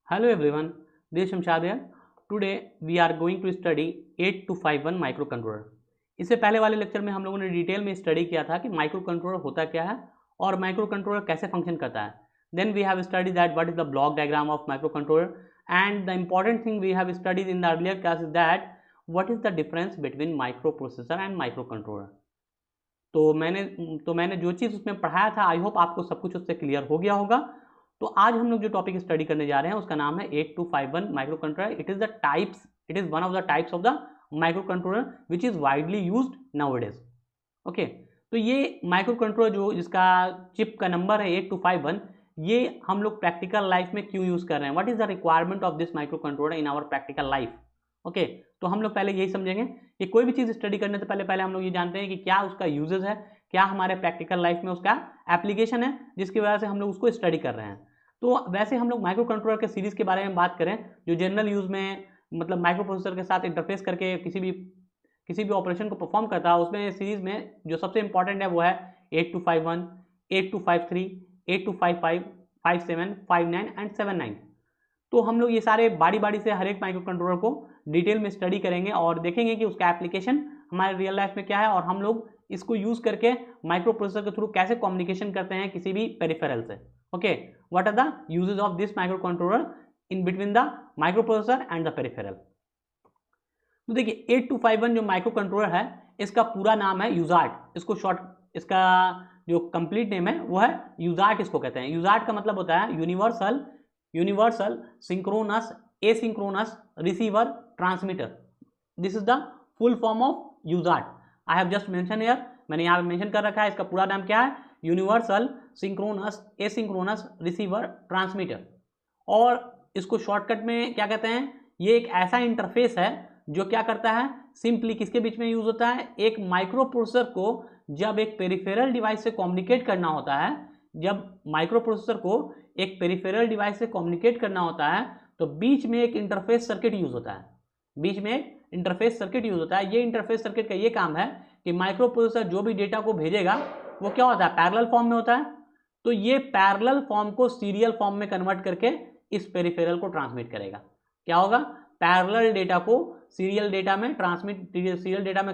Hello everyone, this is Shamshad here. Today we are going to study 8251 microcontroller. इससे पहले वाले lecture में हम लोगों ने डिटेल में स्टडी किया था कि माइक्रोकंट्रोलर होता क्या है और माइक्रोकंट्रोलर कैसे फंक्शन करता है. Then we have study that what is the block diagram of microcontroller and the important thing we have studied in the earlier class is that what is the difference between micro processor and microcontroller. तो मैंने जो चीज़ उसमें पढ़ाया था I hope आपको सब कुछ उससे क्लियर हो गया होगा. तो आज हम लोग जो टॉपिक स्टडी करने जा रहे हैं उसका नाम है 8251 microcontroller. It is one of the types of the microcontroller which is widely used nowadays. Okay, तो ये माइक्रोकंट्रोलर जो जिसका चिप का नंबर है 8251, ये हम लोग प्रैक्टिकल लाइफ में क्यों यूज कर रहे हैं, what is the requirement of this microcontroller in our practical life. Okay, तो हम लोग पहले यही समझेंगे कि कोई भी चीज़ स्टडी करने से पहले हम लोग ये जानते हैं कि क्या उसका यूजेस है, क्या हमारे प्रैक्टिकल लाइफ में उसका एप्लीकेशन है जिसकी वजह से हम लोग उसको स्टडी कर रहे हैं. तो वैसे हम लोग माइक्रो कंट्रोलर के सीरीज़ के बारे में बात करें जो जनरल यूज़ में मतलब माइक्रो प्रोसेसर के साथ इंटरफेस करके किसी भी ऑपरेशन को परफॉर्म करता है, उसमें सीरीज़ में जो सबसे इंपॉर्टेंट है वो है 8251, 8253, 8255, 57, 59 एंड 79. तो हम लोग ये सारे बारी से हर एक माइक्रो कंट्रोलर को डिटेल में स्टडी करेंगे और देखेंगे कि उसका एप्लीकेशन हमारे रियल लाइफ में क्या है और हम लोग इसको यूज़ करके माइक्रो प्रोसेसर के थ्रू कैसे कम्युनिकेशन करते हैं किसी भी पेरिफेरल से. Okay, what are the uses of this micro controller in between the micro processor and the peripheral. तो देखिए 8251 जो माइक्रो कंट्रोलर है इसका पूरा नाम है यूजार्ट. इसका जो कंप्लीट नेम है वो है यूजार्ट. इसको कहते हैं यूजार्ट का मतलब होता है universal synchronous asynchronous receiver transmitter. This is the full form of USART. I have just mention here, मैंने यहाँ मेंशन कर रखा है. इसका पूरा नाम क्या है? Universal synchronous asynchronous receiver transmitter. और इसको शॉर्टकट में क्या कहते हैं? ये एक ऐसा इंटरफेस है जो क्या करता है, सिंपली किसके बीच में यूज होता है, एक माइक्रो प्रोसेसर को जब एक पेरिफेरल डिवाइस से कम्युनिकेट करना होता है, जब माइक्रो प्रोसेसर को एक पेरिफेरल डिवाइस से कम्युनिकेट करना होता है तो बीच में एक इंटरफेस सर्किट यूज होता है. बीच में एक इंटरफेस सर्किट यूज होता है. ये इंटरफेस सर्किट का ये काम है कि माइक्रो प्रोसेसर जो भी डेटा को भेजेगा वो क्या होता है, पैरेलल फॉर्म में होता है. तो ये पैरेलल फॉर्म को सीरियल फॉर्म में कन्वर्ट करके इस पेरिफेरल को ट्रांसमिट करेगा. क्या होगा? पैरेलल डेटा को सीरियल डेटा में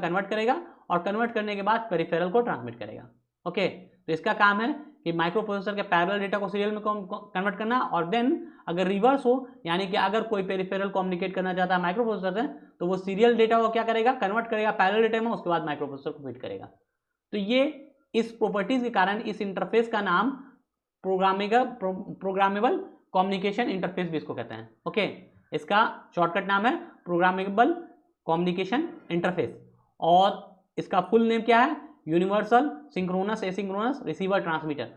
कन्वर्ट करेगा और कन्वर्ट करने के बाद पेरिफेरल को ट्रांसमिट करेगा. ओके, तो इसका काम है कि माइक्रो प्रोसेसर के पैरेलल डेटा को सीरियल में कन्वर्ट करना. और देन अगर रिवर्स हो, यानी कि अगर कोई पेरिफेरल कम्युनिकेट करना चाहता है माइक्रो प्रोसेसर से, तो वो सीरियल डेटा को क्या करेगा, कन्वर्ट करेगा पैरेलल डेटा में, उसके बाद माइक्रो प्रोसेसर को फीड करेगा. तो ये इस प्रॉपर्टीज के कारण इस इंटरफेस का नाम प्रोग्रामेबल कम्युनिकेशन इंटरफेस भी इसको कहते हैं. ओके, इसका शॉर्टकट नाम है प्रोग्रामेबल कम्युनिकेशन इंटरफेस. और इसका फुल नेम क्या है? Universal synchronous asynchronous receiver transmitter.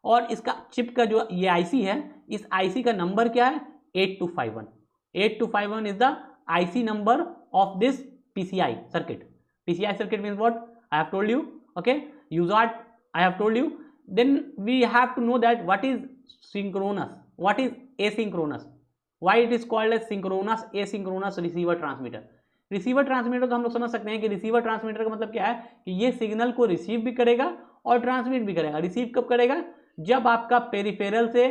और इसका चिप का जो ये आईसी है, इस आईसी का नंबर क्या है? 8251. 8251 is the IC number of this PCI circuit. PCI circuit means what? I have told you. Okay, USART I have told you. Then we have to know that what is synchronous, what is asynchronous, why it is called as synchronous asynchronous receiver transmitter. Receiver transmitter तो हम लोग समझ सकते हैं कि receiver transmitter का मतलब क्या है कि ये सिग्नल को रिसीव भी करेगा और ट्रांसमिट भी करेगा. रिसीव कब करेगा? जब आपका पेरिफेरल से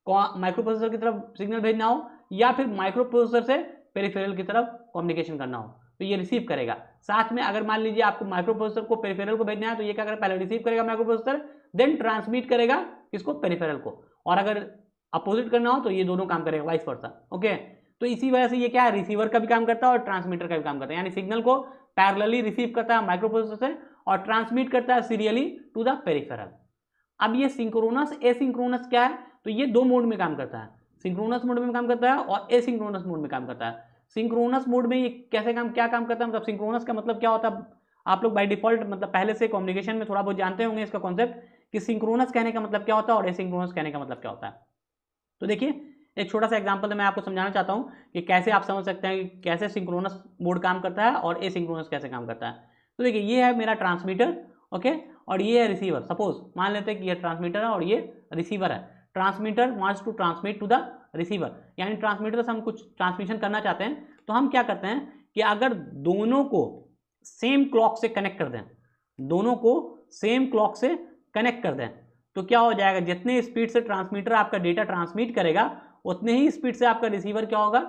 माइक्रो प्रोसेसर की तरफ सिग्नल भेजना हो या फिर माइक्रो प्रोसेसर से पेरिफेरल की तरफ कम्युनिकेशन करना हो, तो ये रिसीव करेगा. साथ में अगर मान लीजिए आपको माइक्रो प्रोसेसर को पेरिफेरल को भेजना है तो ये क्या करेगा, पहले रिसीव करेगा माइक्रो प्रोसेसर, देन ट्रांसमिट करेगा किसको, पेरिफेरल को. और अगर अपोजिट करना हो तो ये दोनों काम करेगा, वाइस वर्सा. ओके, तो इसी वजह से ये क्या है, रिसीवर का भी काम करता है और ट्रांसमीटर का भी काम करता है. यानी सिग्नल को पैरेलली रिसीव करता है माइक्रो प्रोसेसर से और ट्रांसमिट करता है सीरियली टू द पेरिफेरल. अब ये सिंक्रोनस एसिंक्रोनस क्या है? तो ये दो मोड में काम करता है. सिंक्रोनस मोड में काम करता है और एसिंक्रोनस मोड में काम करता है. सिंक्रोनस मोड में ये क्या काम करता है, मतलब सिंक्रोनस का मतलब क्या होता है, आप लोग बाय डिफॉल्ट मतलब पहले से कम्युनिकेशन में थोड़ा बहुत जानते होंगे इसका कॉन्सेप्ट कि सिंक्रोनस कहने का मतलब क्या होता है और एसिंक्रोनस कहने का मतलब क्या होता है. तो देखिए एक छोटा सा एग्जांपल मैं आपको समझाना चाहता हूं कि कैसे आप समझ सकते हैं कि कैसे सिंक्रोनस मोड काम करता है और एसिंक्रोनस कैसे काम करता है. तो देखिए ये है मेरा ट्रांसमीटर. ओके, और ये है रिसीवर. सपोज मान लेते हैं कि ये ट्रांसमीटर है और ये रिसीवर है. Transmitter wants to transmit to the receiver, यानी ट्रांसमीटर से हम कुछ ट्रांसमिशन करना चाहते हैं तो हम क्या करते हैं कि अगर दोनों को सेम क्लॉक से कनेक्ट कर दें, दोनों को सेम क्लॉक से कनेक्ट कर दें तो क्या हो जाएगा, जितने स्पीड से ट्रांसमीटर आपका डेटा ट्रांसमिट करेगा उतने ही स्पीड से आपका रिसीवर क्या होगा,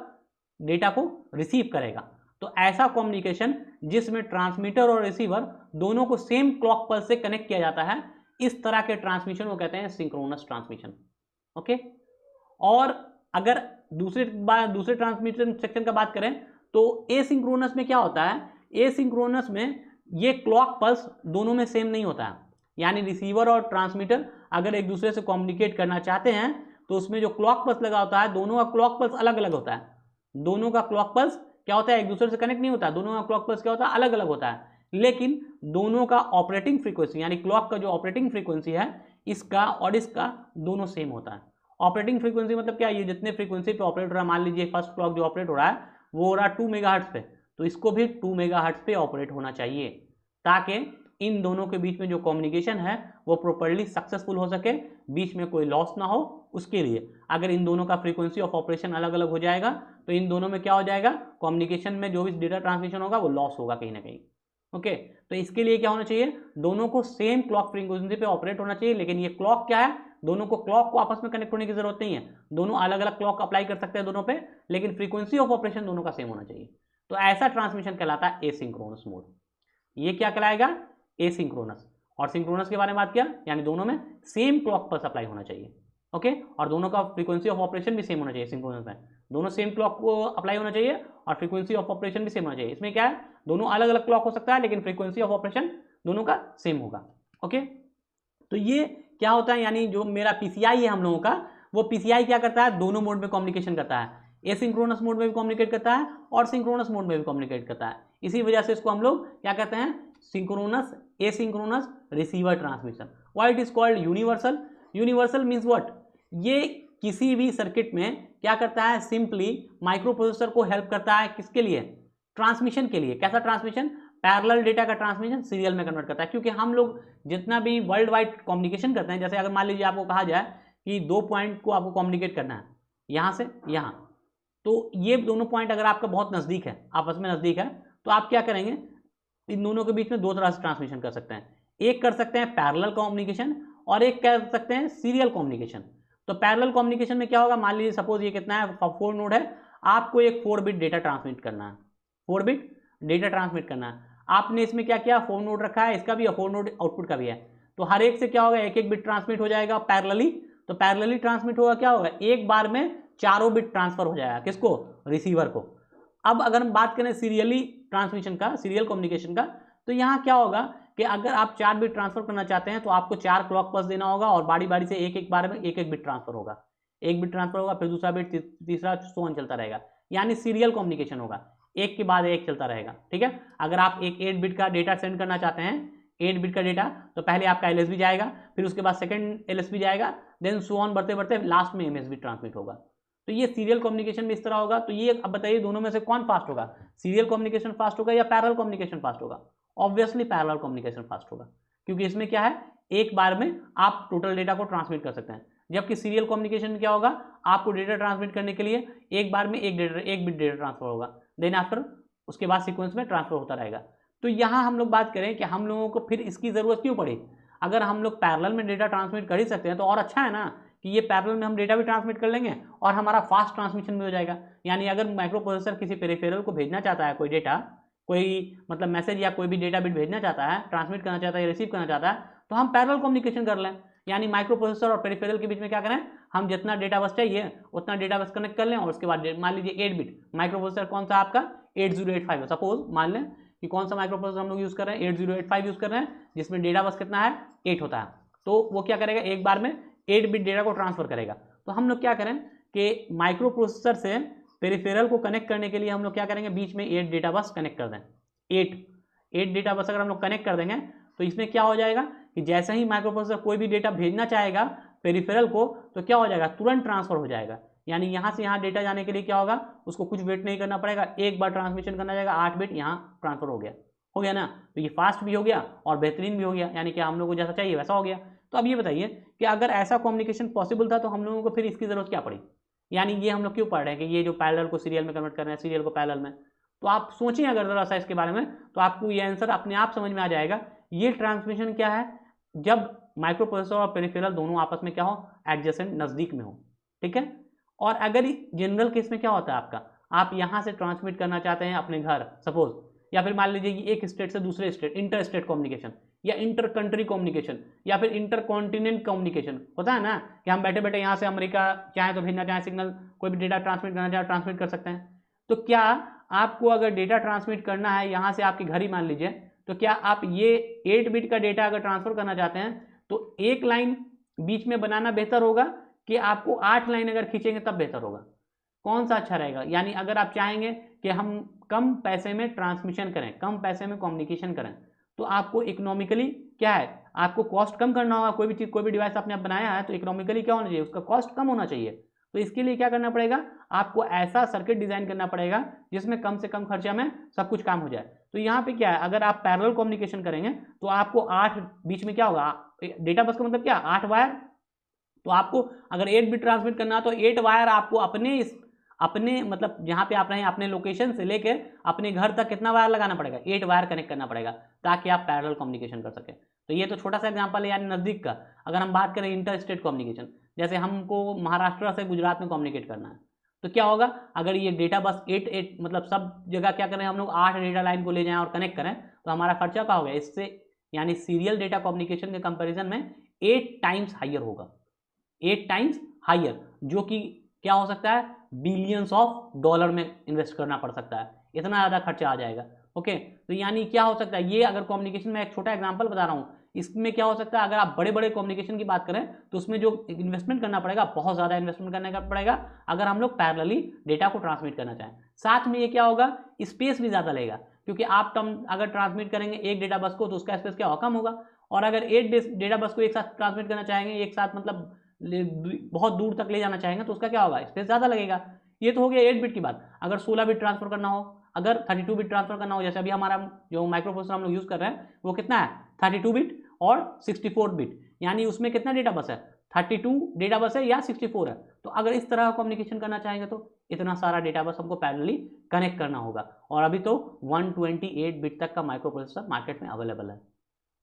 डेटा को रिसीव करेगा। तो ऐसा कम्युनिकेशन जिसमें ट्रांसमीटर और रिसीवर दोनों को सेम क्लॉक पल्स से कनेक्ट किया जाता है, इस तरह के ट्रांसमिशन को कहते हैं सिंक्रोनस ट्रांसमिशन। ओके, और अगर दूसरे ट्रांसमिशन सेक्शन का बात करें तो एसिंक्रोनस में क्या होता है, एसिंक्रोनस में ये क्लॉक पल्स दोनों में सेम नहीं होता है, यानी रिसीवर और ट्रांसमीटर अगर एक दूसरे से कम्युनिकेट करना चाहते हैं तो उसमें जो क्लॉक पल्स लगा होता है, दोनों का क्लॉक पल्स अलग अलग होता है। दोनों का क्लॉक पल्स क्या होता है, एक दूसरे से कनेक्ट नहीं होता, दोनों का क्लॉक पल्स क्या होता है, अलग अलग होता है। लेकिन दोनों का ऑपरेटिंग फ्रीक्वेंसी यानी क्लॉक का जो ऑपरेटिंग फ्रीक्वेंसी है इसका और इसका दोनों सेम होता है। ऑपरेटिंग फ्रीक्वेंसी मतलब क्या, ये जितने फ्रीक्वेंसी पे ऑपरेट हो रहा है, मान लीजिए फर्स्ट क्लॉक जो ऑपरेट हो रहा है वो हो रहा है 2 मेगाहर्ट्ज पे, तो इसको भी 2 मेगाहर्ट्ज पे ऑपरेट होना चाहिए, ताकि इन दोनों के बीच में जो कम्युनिकेशन है वो प्रॉपर्ली सक्सेसफुल हो सके, बीच में कोई लॉस ना हो। उसके लिए अगर इन दोनों का फ्रीक्वेंसी ऑफ ऑपरेशन अलग अलग हो जाएगा तो इन दोनों में क्या हो जाएगा, कम्युनिकेशन में जो भी डेटा ट्रांसमिशन होगा वो लॉस होगा कहीं ना कहीं। ओके, तो इसके लिए क्या होना चाहिए, दोनों को सेम क्लॉक फ्रीक्वेंसी पे ऑपरेट होना चाहिए। लेकिन ये क्लॉक क्या है, दोनों को क्लॉक को आपस में कनेक्ट होने की जरूरत नहीं है, दोनों अलग अलग क्लॉक अप्लाई कर सकते हैं दोनों पे, लेकिन फ्रीक्वेंसी ऑफ ऑपरेशन दोनों का सेम होना चाहिए। तो ऐसा ट्रांसमिशन कहलाता है एसिंक्रोनस मोड। ये क्या कहलाएगा, एसिंक्रोनस। और सिंक्रोनस के बारे में बात किया, यानी दोनों में सेम क्लॉक पल्स अप्लाई होना चाहिए। ओके, और दोनों का फ्रीक्वेंसी ऑफ ऑपरेशन भी सेम होना चाहिए। सिंक्रोनस में दोनों सेम क्लॉक को अप्लाई होना चाहिए और फ्रीक्वेंसी ऑफ ऑपरेशन भी सेम होना चाहिए। इसमें क्या है, दोनों अलग अलग क्लॉक हो सकता है लेकिन फ्रीक्वेंसी ऑफ ऑपरेशन दोनों का सेम होगा। ओके, तो ये क्या होता है, यानी जो मेरा पीसीआई है हम लोगों का, वो पीसीआई क्या करता है, दोनों मोड में कम्युनिकेशन करता है, एसिंक्रोनस मोड में भी कम्युनिकेट करता है और सिंक्रोनस मोड में भी कम्युनिकेट करता है। इसी वजह से इसको हम लोग क्या कहते हैं, synchronous asynchronous receiver transmission. Why it is called universal. Universal means what, ये किसी भी सर्किट में क्या करता है, सिंपली माइक्रो प्रोसेसर को हेल्प करता है, किसके लिए, ट्रांसमिशन के लिए। कैसा ट्रांसमिशन, पैरेलल डेटा का ट्रांसमिशन सीरियल में कन्वर्ट करता है। क्योंकि हम लोग जितना भी वर्ल्ड वाइड कम्युनिकेशन करते हैं, जैसे अगर मान लीजिए आपको कहा जाए कि 2 पॉइंट को आपको कम्युनिकेट करना है यहाँ से यहाँ, तो ये दोनों पॉइंट अगर आपका बहुत नज़दीक है, आपस में नज़दीक है, तो आप क्या करेंगे, इन दोनों के बीच में दो तरह से ट्रांसमिशन कर सकते हैं। एक कर सकते हैं पैरेलल कम्युनिकेशन और एक कर सकते हैं सीरियल कम्युनिकेशन। तो पैरेलल कम्युनिकेशन में क्या होगा, मान लीजिए सपोज ये कितना है, 4 नोड है, आपको एक 4 बिट डेटा ट्रांसमिट करना है, 4 बिट डेटा ट्रांसमिट करना है। आपने इसमें क्या किया, 4 नोड रखा है, इसका भी 4 नोड आउटपुट का भी है, तो हर एक से क्या होगा, एक एक बिट ट्रांसमिट हो जाएगा पैरेलली। तो पैरेलली ट्रांसमिट होगा, क्या होगा, एक बार में चारों बिट ट्रांसफर हो जाएगा, किसको, रिसीवर को। अब अगर हम बात करें सीरियली ट्रांसमिशन का, सीरियल कम्युनिकेशन का, तो यहाँ क्या होगा कि अगर आप 4 बिट ट्रांसफर करना चाहते हैं तो आपको 4 क्लॉक पल्स देना होगा और बारी बारी से एक एक बार में एक एक बिट ट्रांसफर होगा, एक बिट ट्रांसफर होगा, फिर दूसरा बिट, तीसरा, सो ऑन चलता रहेगा, यानी सीरियल कम्युनिकेशन होगा, एक के बाद एक चलता रहेगा। ठीक है, अगर आप एक 8 बिट का डेटा सेंड करना चाहते हैं, 8 बिट का डेटा, तो पहले आपका एलएसबी जाएगा, फिर उसके बाद सेकंड एलएसबी जाएगा, देन सो ऑन बढ़ते बढ़ते लास्ट में एमएसबी ट्रांसमिट होगा। तो ये सीरियल कम्युनिकेशन में इस तरह होगा। तो ये अब बताइए दोनों में से कौन फास्ट होगा, सीरियल कम्युनिकेशन फास्ट होगा या पैरेलल कम्युनिकेशन फास्ट होगा। ऑब्वियसली पैरेलल कम्युनिकेशन फास्ट होगा, क्योंकि इसमें क्या है, एक बार में आप टोटल डेटा को ट्रांसमिट कर सकते हैं। जबकि सीरियल कम्युनिकेशन में क्या होगा, आपको डेटा ट्रांसमिट करने के लिए एक बार में एक बिट डेटा ट्रांसफर होगा, देन आफ्टर उसके बाद सीक्वेंस में ट्रांसफर होता रहेगा। तो यहाँ हम लोग बात करें कि हम लोगों को फिर इसकी ज़रूरत क्यों पड़ी, अगर हम लोग पैरेलल में डेटा ट्रांसमिट कर ही सकते हैं तो और अच्छा है ना, कि ये पैरेलल में हम डेटा भी ट्रांसमिट कर लेंगे और हमारा फास्ट ट्रांसमिशन भी हो जाएगा। यानी अगर माइक्रो प्रोसेसर किसी पेरिफेरल को भेजना चाहता है कोई डेटा, कोई मतलब मैसेज या कोई भी डेटा बिट भेजना चाहता है, ट्रांसमिट करना चाहता है या रिसीव करना चाहता है, तो हम पैरेलल कम्युनिकेशन कर लें। यानी माइक्रो प्रोसेसर और पेरिफेरल के बीच में क्या करें, हम जितना डेटा बस चाहिए उतना डेटा बस कनेक्ट कर लें और उसके बाद मान लीजिए 8 बिट माइक्रो प्रोसेसर कौन सा आपका 8085 है, सपोज मान लें कि कौन सा माइक्रो प्रोसेसर हम लोग यूज़ कर रहे हैं, 8085 यूज़ कर रहे हैं, जिसमें डेटा बस कितना है, 8 होता है। तो वो क्या करेगा, एक बार में 8 बिट डेटा को ट्रांसफर करेगा। तो हम लोग क्या करें कि माइक्रो प्रोसेसर से पेरिफेरल को कनेक्ट करने के लिए हम लोग क्या करेंगे, बीच में 8 डेटा बस कनेक्ट कर दें। 8 डेटा बस अगर हम लोग कनेक्ट कर देंगे तो इसमें क्या हो जाएगा कि जैसे ही माइक्रो प्रोसेसर कोई भी डेटा भेजना चाहेगा पेरिफेरल को, तो क्या हो जाएगा, तुरंत ट्रांसफर हो जाएगा। यानी यहाँ से यहाँ डेटा जाने के लिए क्या होगा, उसको कुछ वेट नहीं करना पड़ेगा, एक बार ट्रांसमिशन करना जाएगा, 8 बिट यहाँ ट्रांसफर हो गया ना। तो ये फास्ट भी हो गया और बेहतरीन भी हो गया, यानी कि हम लोग को जैसा चाहिए वैसा हो गया। तो अब ये बताइए कि अगर ऐसा कम्युनिकेशन पॉसिबल था तो हम लोगों को फिर इसकी ज़रूरत क्या पड़ी, यानी ये हम लोग क्यों पढ़ रहे हैं कि ये जो पैरेलल को सीरियल में कन्वर्ट कर रहे हैं, सीरियल को पैरेलल में। तो आप सोचिए अगर ज़रा सा इसके बारे में, तो आपको ये आंसर अपने आप समझ में आ जाएगा। ये ट्रांसमिशन क्या है, जब माइक्रो प्रोसेसर और पेरिफेरल दोनों आपस में क्या हो, एडजेसेंट, नज़दीक में हो। ठीक है, और अगर जनरल केस में क्या होता है आपका, आप यहाँ से ट्रांसमिट करना चाहते हैं अपने घर सपोज, या फिर मान लीजिए कि एक स्टेट से दूसरे स्टेट, इंटर स्टेट कम्युनिकेशन या इंटर कंट्री कम्युनिकेशन या फिर इंटर कॉन्टिनेंट कम्युनिकेशन होता है ना, कि हम बैठे बैठे यहाँ से अमेरिका चाहे तो भेजना चाहे सिग्नल, कोई भी डेटा ट्रांसमिट करना चाहे ट्रांसमिट कर सकते हैं। तो क्या आपको अगर डेटा ट्रांसमिट करना है यहाँ से आपके घर ही मान लीजिए, तो क्या आप ये 8 बिट का डेटा अगर ट्रांसफर करना चाहते हैं तो एक लाइन बीच में बनाना बेहतर होगा कि आपको 8 लाइन अगर खींचेंगे तब बेहतर होगा? कौन सा अच्छा रहेगा? यानी अगर आप चाहेंगे कि हम कम पैसे में ट्रांसमिशन करें, कम पैसे में कम्युनिकेशन करें, तो आपको इकोनॉमिकली क्या है, आपको कॉस्ट कम करना होगा। कोई भी चीज़, कोई भी डिवाइस आपने बनाया है तो इकोनॉमिकली क्या होना चाहिए, उसका कॉस्ट कम होना चाहिए। तो इसके लिए क्या करना पड़ेगा, आपको ऐसा सर्किट डिजाइन करना पड़ेगा जिसमें कम से कम खर्चा में सब कुछ काम हो जाए। तो यहाँ पे क्या है, अगर आप पैरेलल कम्युनिकेशन करेंगे तो आपको 8 बीच में क्या होगा, डेटा बस का मतलब क्या, 8 वायर। तो आपको अगर 8 बिट ट्रांसमिट करना है तो 8 वायर आपको अपने मतलब जहाँ पे आप रहें अपने लोकेशन से लेकर अपने घर तक कितना वायर लगाना पड़ेगा, 8 वायर कनेक्ट करना पड़ेगा ताकि आप पैरेलल कम्युनिकेशन कर सकें। तो ये तो छोटा सा एग्जांपल है यानी नज़दीक का। अगर हम बात करें इंटर स्टेट कम्युनिकेशन, जैसे हमको महाराष्ट्र से गुजरात में कम्युनिकेट करना है, तो क्या होगा, अगर ये डेटा बस 8 मतलब सब जगह क्या करें हम लोग 8 डेटा लाइन को ले जाएं और कनेक्ट करें, तो हमारा खर्चा क्या होगा इससे, यानी सीरियल डेटा कम्युनिकेशन के कंपेरिजन में 8 टाइम्स हाइयर होगा, 8 टाइम्स हाइयर, जो कि क्या हो सकता है, बिलियंस ऑफ डॉलर में इन्वेस्ट करना पड़ सकता है, इतना ज़्यादा खर्चा आ जाएगा। ओके, तो यानी क्या हो सकता है, ये अगर कम्युनिकेशन में एक छोटा एग्जांपल बता रहा हूँ, इसमें क्या हो सकता है, अगर आप बड़े बड़े कम्युनिकेशन की बात करें तो उसमें जो इन्वेस्टमेंट करना पड़ेगा, बहुत ज़्यादा इन्वेस्टमेंट करने का पड़ेगा अगर हम लोग पैरेलली डेटा को ट्रांसमिट करना चाहें। साथ में ये क्या होगा, स्पेस भी ज़्यादा लेगा, क्योंकि आप अगर ट्रांसमिट करेंगे एक डेटा बस को तो उसका स्पेस क्या होगा, कम होगा। और अगर 8 डेटा बस को एक साथ ट्रांसमिट करना चाहेंगे, एक साथ मतलब बहुत दूर तक ले जाना चाहेंगे, तो उसका क्या होगा, स्पेस ज़्यादा लगेगा। ये तो हो गया 8 बिट की बात। अगर 16 बिट ट्रांसफर करना हो, अगर 32 बिट ट्रांसफर करना हो, जैसे अभी हमारा जो माइक्रो प्रोसेसर हम लोग यूज़ कर रहे हैं वो कितना है, 32 बिट और 64 बिट, यानी उसमें कितना डेटा बस है, 32 डेटा बस है या 64 है। तो अगर इस तरह का कम्युनिकेशन करना चाहेंगे तो इतना सारा डेटा बस हमको पैरेलली कनेक्ट करना होगा। और अभी तो 128 बिट तक का माइक्रो प्रोसेसर मार्केट में अवेलेबल है।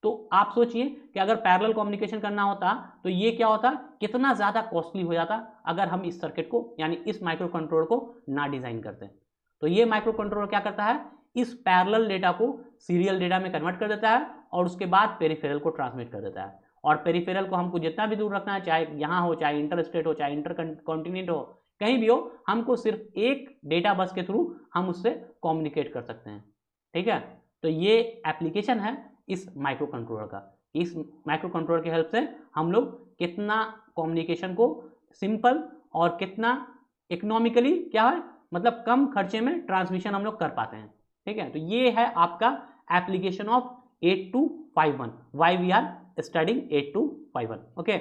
तो आप सोचिए कि अगर पैरेलल कम्युनिकेशन करना होता तो ये क्या होता, कितना ज़्यादा कॉस्टली हो जाता अगर हम इस सर्किट को यानी इस माइक्रो कंट्रोलर को ना डिज़ाइन करते। तो ये माइक्रो कंट्रोलर क्या करता है, इस पैरेलल डेटा को सीरियल डेटा में कन्वर्ट कर देता है और उसके बाद पेरिफेरल को ट्रांसमिट कर देता है। और पेरिफेरल को हमको जितना भी दूर रखना है, चाहे यहाँ हो, चाहे इंटर स्टेट हो, चाहे इंटर कॉन्टिनेंट हो, कहीं भी हो, हमको सिर्फ एक डेटा बस के थ्रू हम उससे कम्युनिकेट कर सकते हैं। ठीक है, तो ये एप्लीकेशन है इस माइक्रो कंट्रोलर का। इस माइक्रो कंट्रोलर की हेल्प से हम लोग कितना कम्युनिकेशन को सिंपल और कितना इकोनॉमिकली क्या है, मतलब कम खर्चे में ट्रांसमिशन हम लोग कर पाते हैं। ठीक है, तो ये है आपका application of 8251, why we are studying 8251। Okay,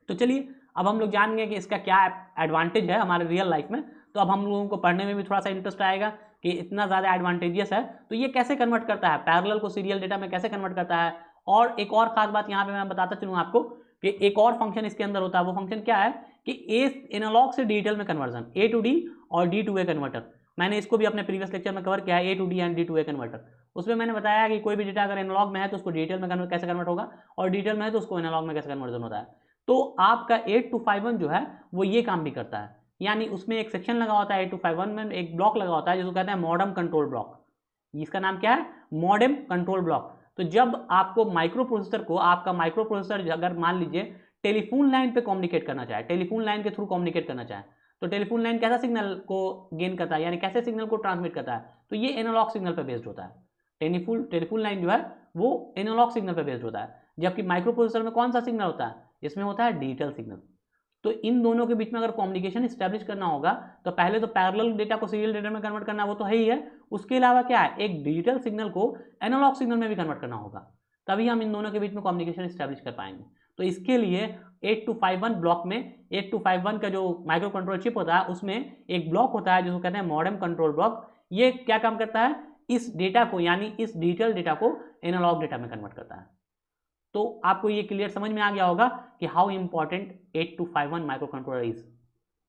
तो चलिए अब हम लोग जान गए कि इसका क्या एडवांटेज है हमारे रियल लाइफ में। तो अब हम लोगों को पढ़ने में भी थोड़ा सा इंटरेस्ट आएगा कि इतना ज़्यादा एडवांटेजियस है तो ये कैसे कन्वर्ट करता है, पैरेलल को सीरियल डेटा में कैसे कन्वर्ट करता है। और एक और खास बात यहाँ पे मैं बताता चलूँ आपको कि एक और फंक्शन इसके अंदर होता है। वो फंक्शन क्या है कि एनालॉग से डिजिटल में कन्वर्जन, ए टू डी और डी टू ए कन्वर्टर। मैंने इसको भी अपने प्रीवियस लेक्चर में कवर किया है, A to D and D to A converter. उसमें मैंने बताया कि कोई भी डेटा अगर एनालॉग में है तो उसको डिजिटल में कैसे कन्वर्ट होगा, और डिजिटल में है तो उसको एनालॉग में कैसे कन्वर्जन होता है। तो आपका 8251 जो है वो ये काम भी करता है। यानी उसमें एक सेक्शन लगा होता है 8251 में, एक ब्लॉक लगा होता है जिसको कहते हैं मॉडेम कंट्रोल ब्लॉक। इसका नाम क्या है, मॉडेम कंट्रोल ब्लॉक। तो जब आपको माइक्रो प्रोसेसर को, आपका माइक्रो प्रोसेसर अगर मान लीजिए टेलीफोन लाइन पे कम्युनिकेट करना चाहे, टेलीफोन लाइन के थ्रू कम्युनिकेट करना चाहे, तो टेलीफोन लाइन कैसा सिग्नल को गेन करता है, यानी कैसे सिग्नल को ट्रांसमिट करता है, तो ये एनालॉग सिग्नल पर बेस्ड होता है। टेलीफोन लाइन जो है वो एनालॉग सिग्नल पर बेस्ड होता है, जबकि माइक्रो प्रोसेसर में कौन सा सिग्नल होता है, इसमें होता है डिजिटल सिग्नल। तो इन दोनों के बीच में अगर कम्युनिकेशन स्टैब्लिश करना होगा तो पहले तो पैरेलल डेटा को सीरियल डेटा में कन्वर्ट करना, वो तो है ही है, उसके अलावा क्या है, एक डिजिटल सिग्नल को एनालॉग सिग्नल में भी कन्वर्ट करना होगा, तभी हम इन दोनों के बीच में कम्युनिकेशन स्टैब्लिश कर पाएंगे। तो इसके लिए 8251 ब्लॉक में 8251 का जो माइक्रो कंट्रोल चिप होता है उसमें एक ब्लॉक होता है जिसको कहते हैं मॉडेम कंट्रोल ब्लॉक। ये क्या काम करता है, इस डेटा को यानी इस डिजिटल डेटा को एनालॉग डेटा में कन्वर्ट करता है। तो आपको ये क्लियर समझ में आ गया होगा कि how important 8251 micro controller is,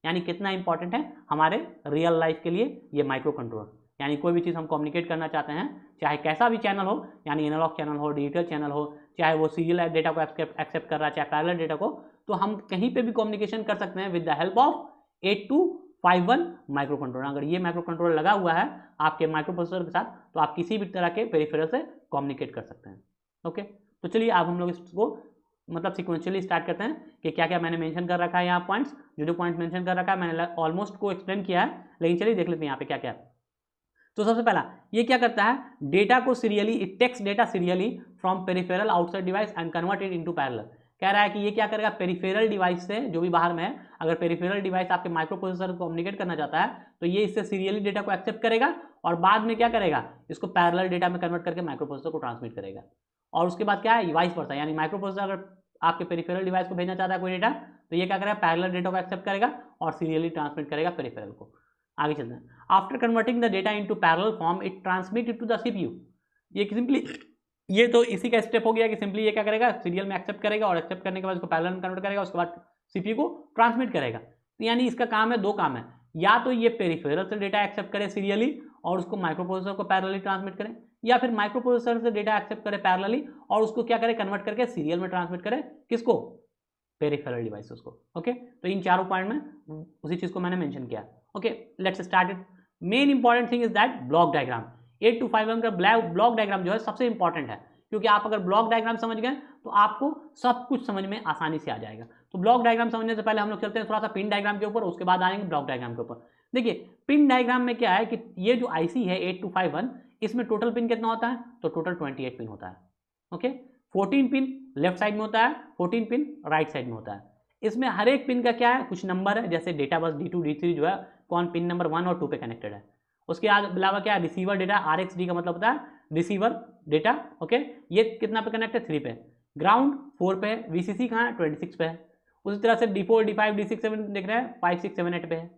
यानी कितना इंपॉर्टेंट है हमारे रियल लाइफ के लिए ये माइक्रो कंट्रोलर। यानी कोई भी चीज़ हम कम्युनिकेट करना चाहते हैं, चाहे कैसा भी चैनल हो, यानी एनालॉग चैनल हो, डिजिटल चैनल हो, चाहे वो सीरियल डेटा को एक्सेप्ट कर रहा है, चाहे पैरेलल डेटा को, तो हम कहीं पे भी कम्युनिकेशन कर सकते हैं with the help of 8251 micro controller. अगर ये माइक्रो कंट्रोलर लगा हुआ है आपके माइक्रो प्रोसेसर के साथ तो आप किसी भी तरह के पेरिफेरल से कम्युनिकेट कर सकते हैं। ओके, तो चलिए अब हम लोग इसको मतलब सिक्वेंशियली स्टार्ट करते हैं कि क्या क्या मैंने मेंशन कर रखा है यहाँ पॉइंट्स। जो पॉइंट मेंशन कर रखा है मैंने ऑलमोस्ट को एक्सप्लेन किया है, लेकिन चलिए देख लेते हैं यहाँ पे क्या क्या है। तो सबसे पहला ये क्या करता है, डेटा को serially, it takes data serially from peripheral outside device and convert it into parallel. कह रहा है कि ये क्या करेगा, पेरिफेरल डिवाइस से जो भी बाहर में है, अगर पेरिफेरल डिवाइस आपके माइक्रो प्रोसेसर को कम्युनिकेट करना चाहता है तो ये इससे सीरियली डेटा को एक्सेप्ट करेगा और बाद में क्या करेगा, इसको पैरेलल डेटा में कन्वर्ट करके माइक्रो प्रोसेसर को ट्रांसमिट करेगा। और उसके बाद क्या है, वाइस वर्सा, यानी माइक्रो प्रोसेसर अगर आपके पेरिफेरल डिवाइस को भेजना चाहता है कोई डेटा तो ये क्या करेगा, पैरेलल डेटा को एक्सेप्ट करेगा और सीरियली ट्रांसमिट करेगा पेरिफेरल को। आगे चलते हैं। After converting the data into parallel form it transmit it to the CPU. ये सिंपली, ये तो इसी का स्टेप हो गया कि सिंपली ये क्या करेगा, सीरियल में एक्सेप्ट करेगा और एक्सेप्ट करने के बाद इसको पैरेलल में कन्वर्ट करेगा, उसके बाद सीपीयू को ट्रांसमिट करेगा। तो यानी इसका काम है, दो काम है, या तो ये पेरिफेरल से डेटा एक्सेप्ट करे सीरियली और उसको माइक्रो प्रोसेसर को पैरेलली ट्रांसमिट करे, या फिर माइक्रो प्रोसेसर से डेटा एक्सेप्ट करे पैरेलली और उसको क्या करे, कन्वर्ट करके सीरियल में ट्रांसमिट करे, किसको, पेरिफेरल डिवाइसेस को। ओके, तो इन चारों पॉइंट में उसी चीज को मैंने मेंशन किया। Okay, let's start it. Main important thing is that block diagram. 8251 का ब्लॉक डायग्राम जो है सबसे इंपॉर्टेंट है, क्योंकि आप अगर ब्लॉक डायग्राम समझ गए तो आपको सब कुछ समझ में आसानी से आ जाएगा। तो ब्लॉक डायग्राम समझने से पहले हम लोग चलते हैं थोड़ा सा पिन डायग्राम के ऊपर, उसके बाद आएंगे ब्लॉक डायग्राम के ऊपर। देखिए पिन डायग्राम में क्या है कि ये जो आईसी है 8251, इसमें टोटल पिन कितना होता है, तो टोटल 28 पिन होता है। ओके, 14 पिन लेफ्ट साइड में होता है, 14 पिन राइट साइड में होता है। इसमें हर एक पिन का क्या है, कुछ नंबर है, जैसे डेटा बस D2 D3 जो है कौन पिन नंबर 1 और 2 पे कनेक्टेड है। उसके अलावा क्या है, रिसीवर डेटा, RxD का मतलब होता है रिसीवर डेटा। ओके, ये कितना पे कनेक्ट है, 3 पे। ग्राउंड 4 पे है, VCC कहाँ है, 26 पे है। उसी तरह से D4 D5 D6 7 देख रहे हैं, 5 6 7 8 पे है।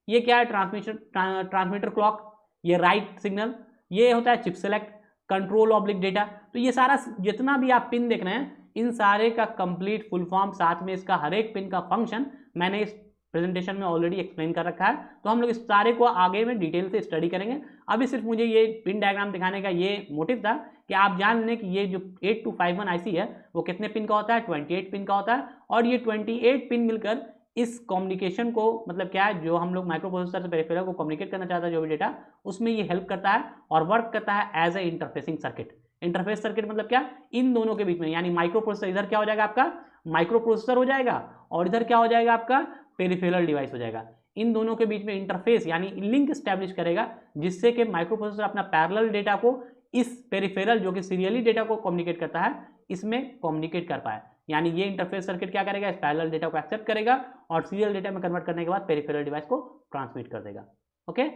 ये क्या है, ट्रांसमीटर क्लॉक, ये राइट सिग्नल, ये होता है chip select, control oblique data. तो ये सारा जितना भी आप पिन देख रहे हैं, इन सारे का कंप्लीट फुल फॉर्म, साथ में इसका हर एक पिन का फंक्शन मैंने इस प्रेजेंटेशन में ऑलरेडी एक्सप्लेन कर रखा है। तो हम लोग इस सारे को आगे में डिटेल से स्टडी करेंगे। अभी सिर्फ मुझे ये पिन डायग्राम दिखाने का ये मोटिव था कि आप जान लें कि ये जो 8251 आईसी है वो कितने पिन का होता है, 28 पिन का होता है। और ये 28 पिन मिलकर इस कम्युनिकेशन को, मतलब क्या है, जो हम लोग माइक्रो प्रोसेसर से पेरिफेरल को कम्युनिकेट करना चाहता है जो भी डेटा, उसमें ये हेल्प करता है और वर्क करता है as a interfacing circuit. Interface circuit मतलब क्या, इन दोनों के बीच में, यानी माइक्रो प्रोसेसर इधर क्या हो जाएगा आपका, माइक्रो प्रोसेसर हो जाएगा, और इधर क्या हो जाएगा आपका, पेरिफेरल डिवाइस हो जाएगा। इन दोनों के बीच में इंटरफेस यानी लिंक स्टैब्लिश करेगा, जिससे कि माइक्रो प्रोसेसर अपना पैरेलल डेटा को इस पेरिफेरल जो कि सीरियली डेटा को कम्युनिकेट करता है, इसमें कम्युनिकेट कर पाए। यानी ये इंटरफेस सर्किट क्या करेगा, इस पैरेलल डेटा को एक्सेप्ट करेगा और सीरियल डेटा में कन्वर्ट करने के बाद पेरिफेरल डिवाइस को ट्रांसमिट कर देगा। ओके,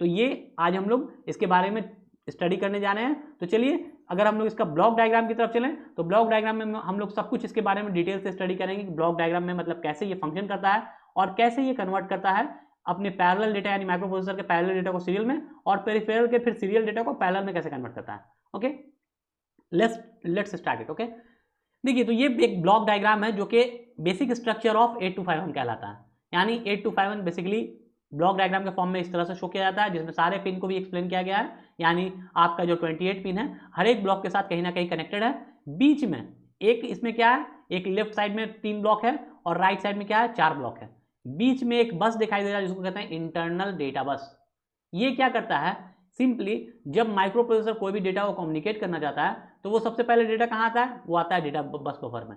तो ये आज हम लोग इसके बारे में स्टडी करने जा रहे हैं। तो चलिए अगर हम लोग इसका ब्लॉक डायग्राम की तरफ चलें तो ब्लॉक डायग्राम में हम लोग सब कुछ इसके बारे में डिटेल से स्टडी करेंगे कि ब्लॉक डायग्राम में मतलब कैसे ये फंक्शन करता है और कैसे ये कन्वर्ट करता है अपने पैरेलल डेटा यानी माइक्रो प्रोसेसर के पैरेलल डेटा को सीरियल में, और पेरिफेरल के फिर सीरियल डेटा को पैरेलल में कैसे कन्वर्ट करता है। Okay, let's start it. Okay, देखिए तो ये एक ब्लॉक डायग्राम है जो कि बेसिक स्ट्रक्चर ऑफ 8251 कहलाता है। यानी 8251 बेसिकली ब्लॉक डायग्राम के फॉर्म में इस तरह से शो किया जाता है, जिसमें सारे पिन को भी एक्सप्लेन किया गया है। यानी आपका जो 28 पिन है हर एक ब्लॉक के साथ कहीं ना कहीं कनेक्टेड है। बीच में एक इसमें क्या है, एक लेफ्ट साइड में 3 ब्लॉक है और राइट साइड में क्या है, 4 ब्लॉक है। बीच में एक बस दिखाई दे रहा है जिसको कहते हैं इंटरनल डेटा बस। ये क्या करता है, सिंपली जब माइक्रो प्रोसेसर कोई भी डेटा को कम्युनिकेट करना चाहता है तो वो सबसे पहले डेटा कहाँ आता है, वो आता है डेटा बस बफर में।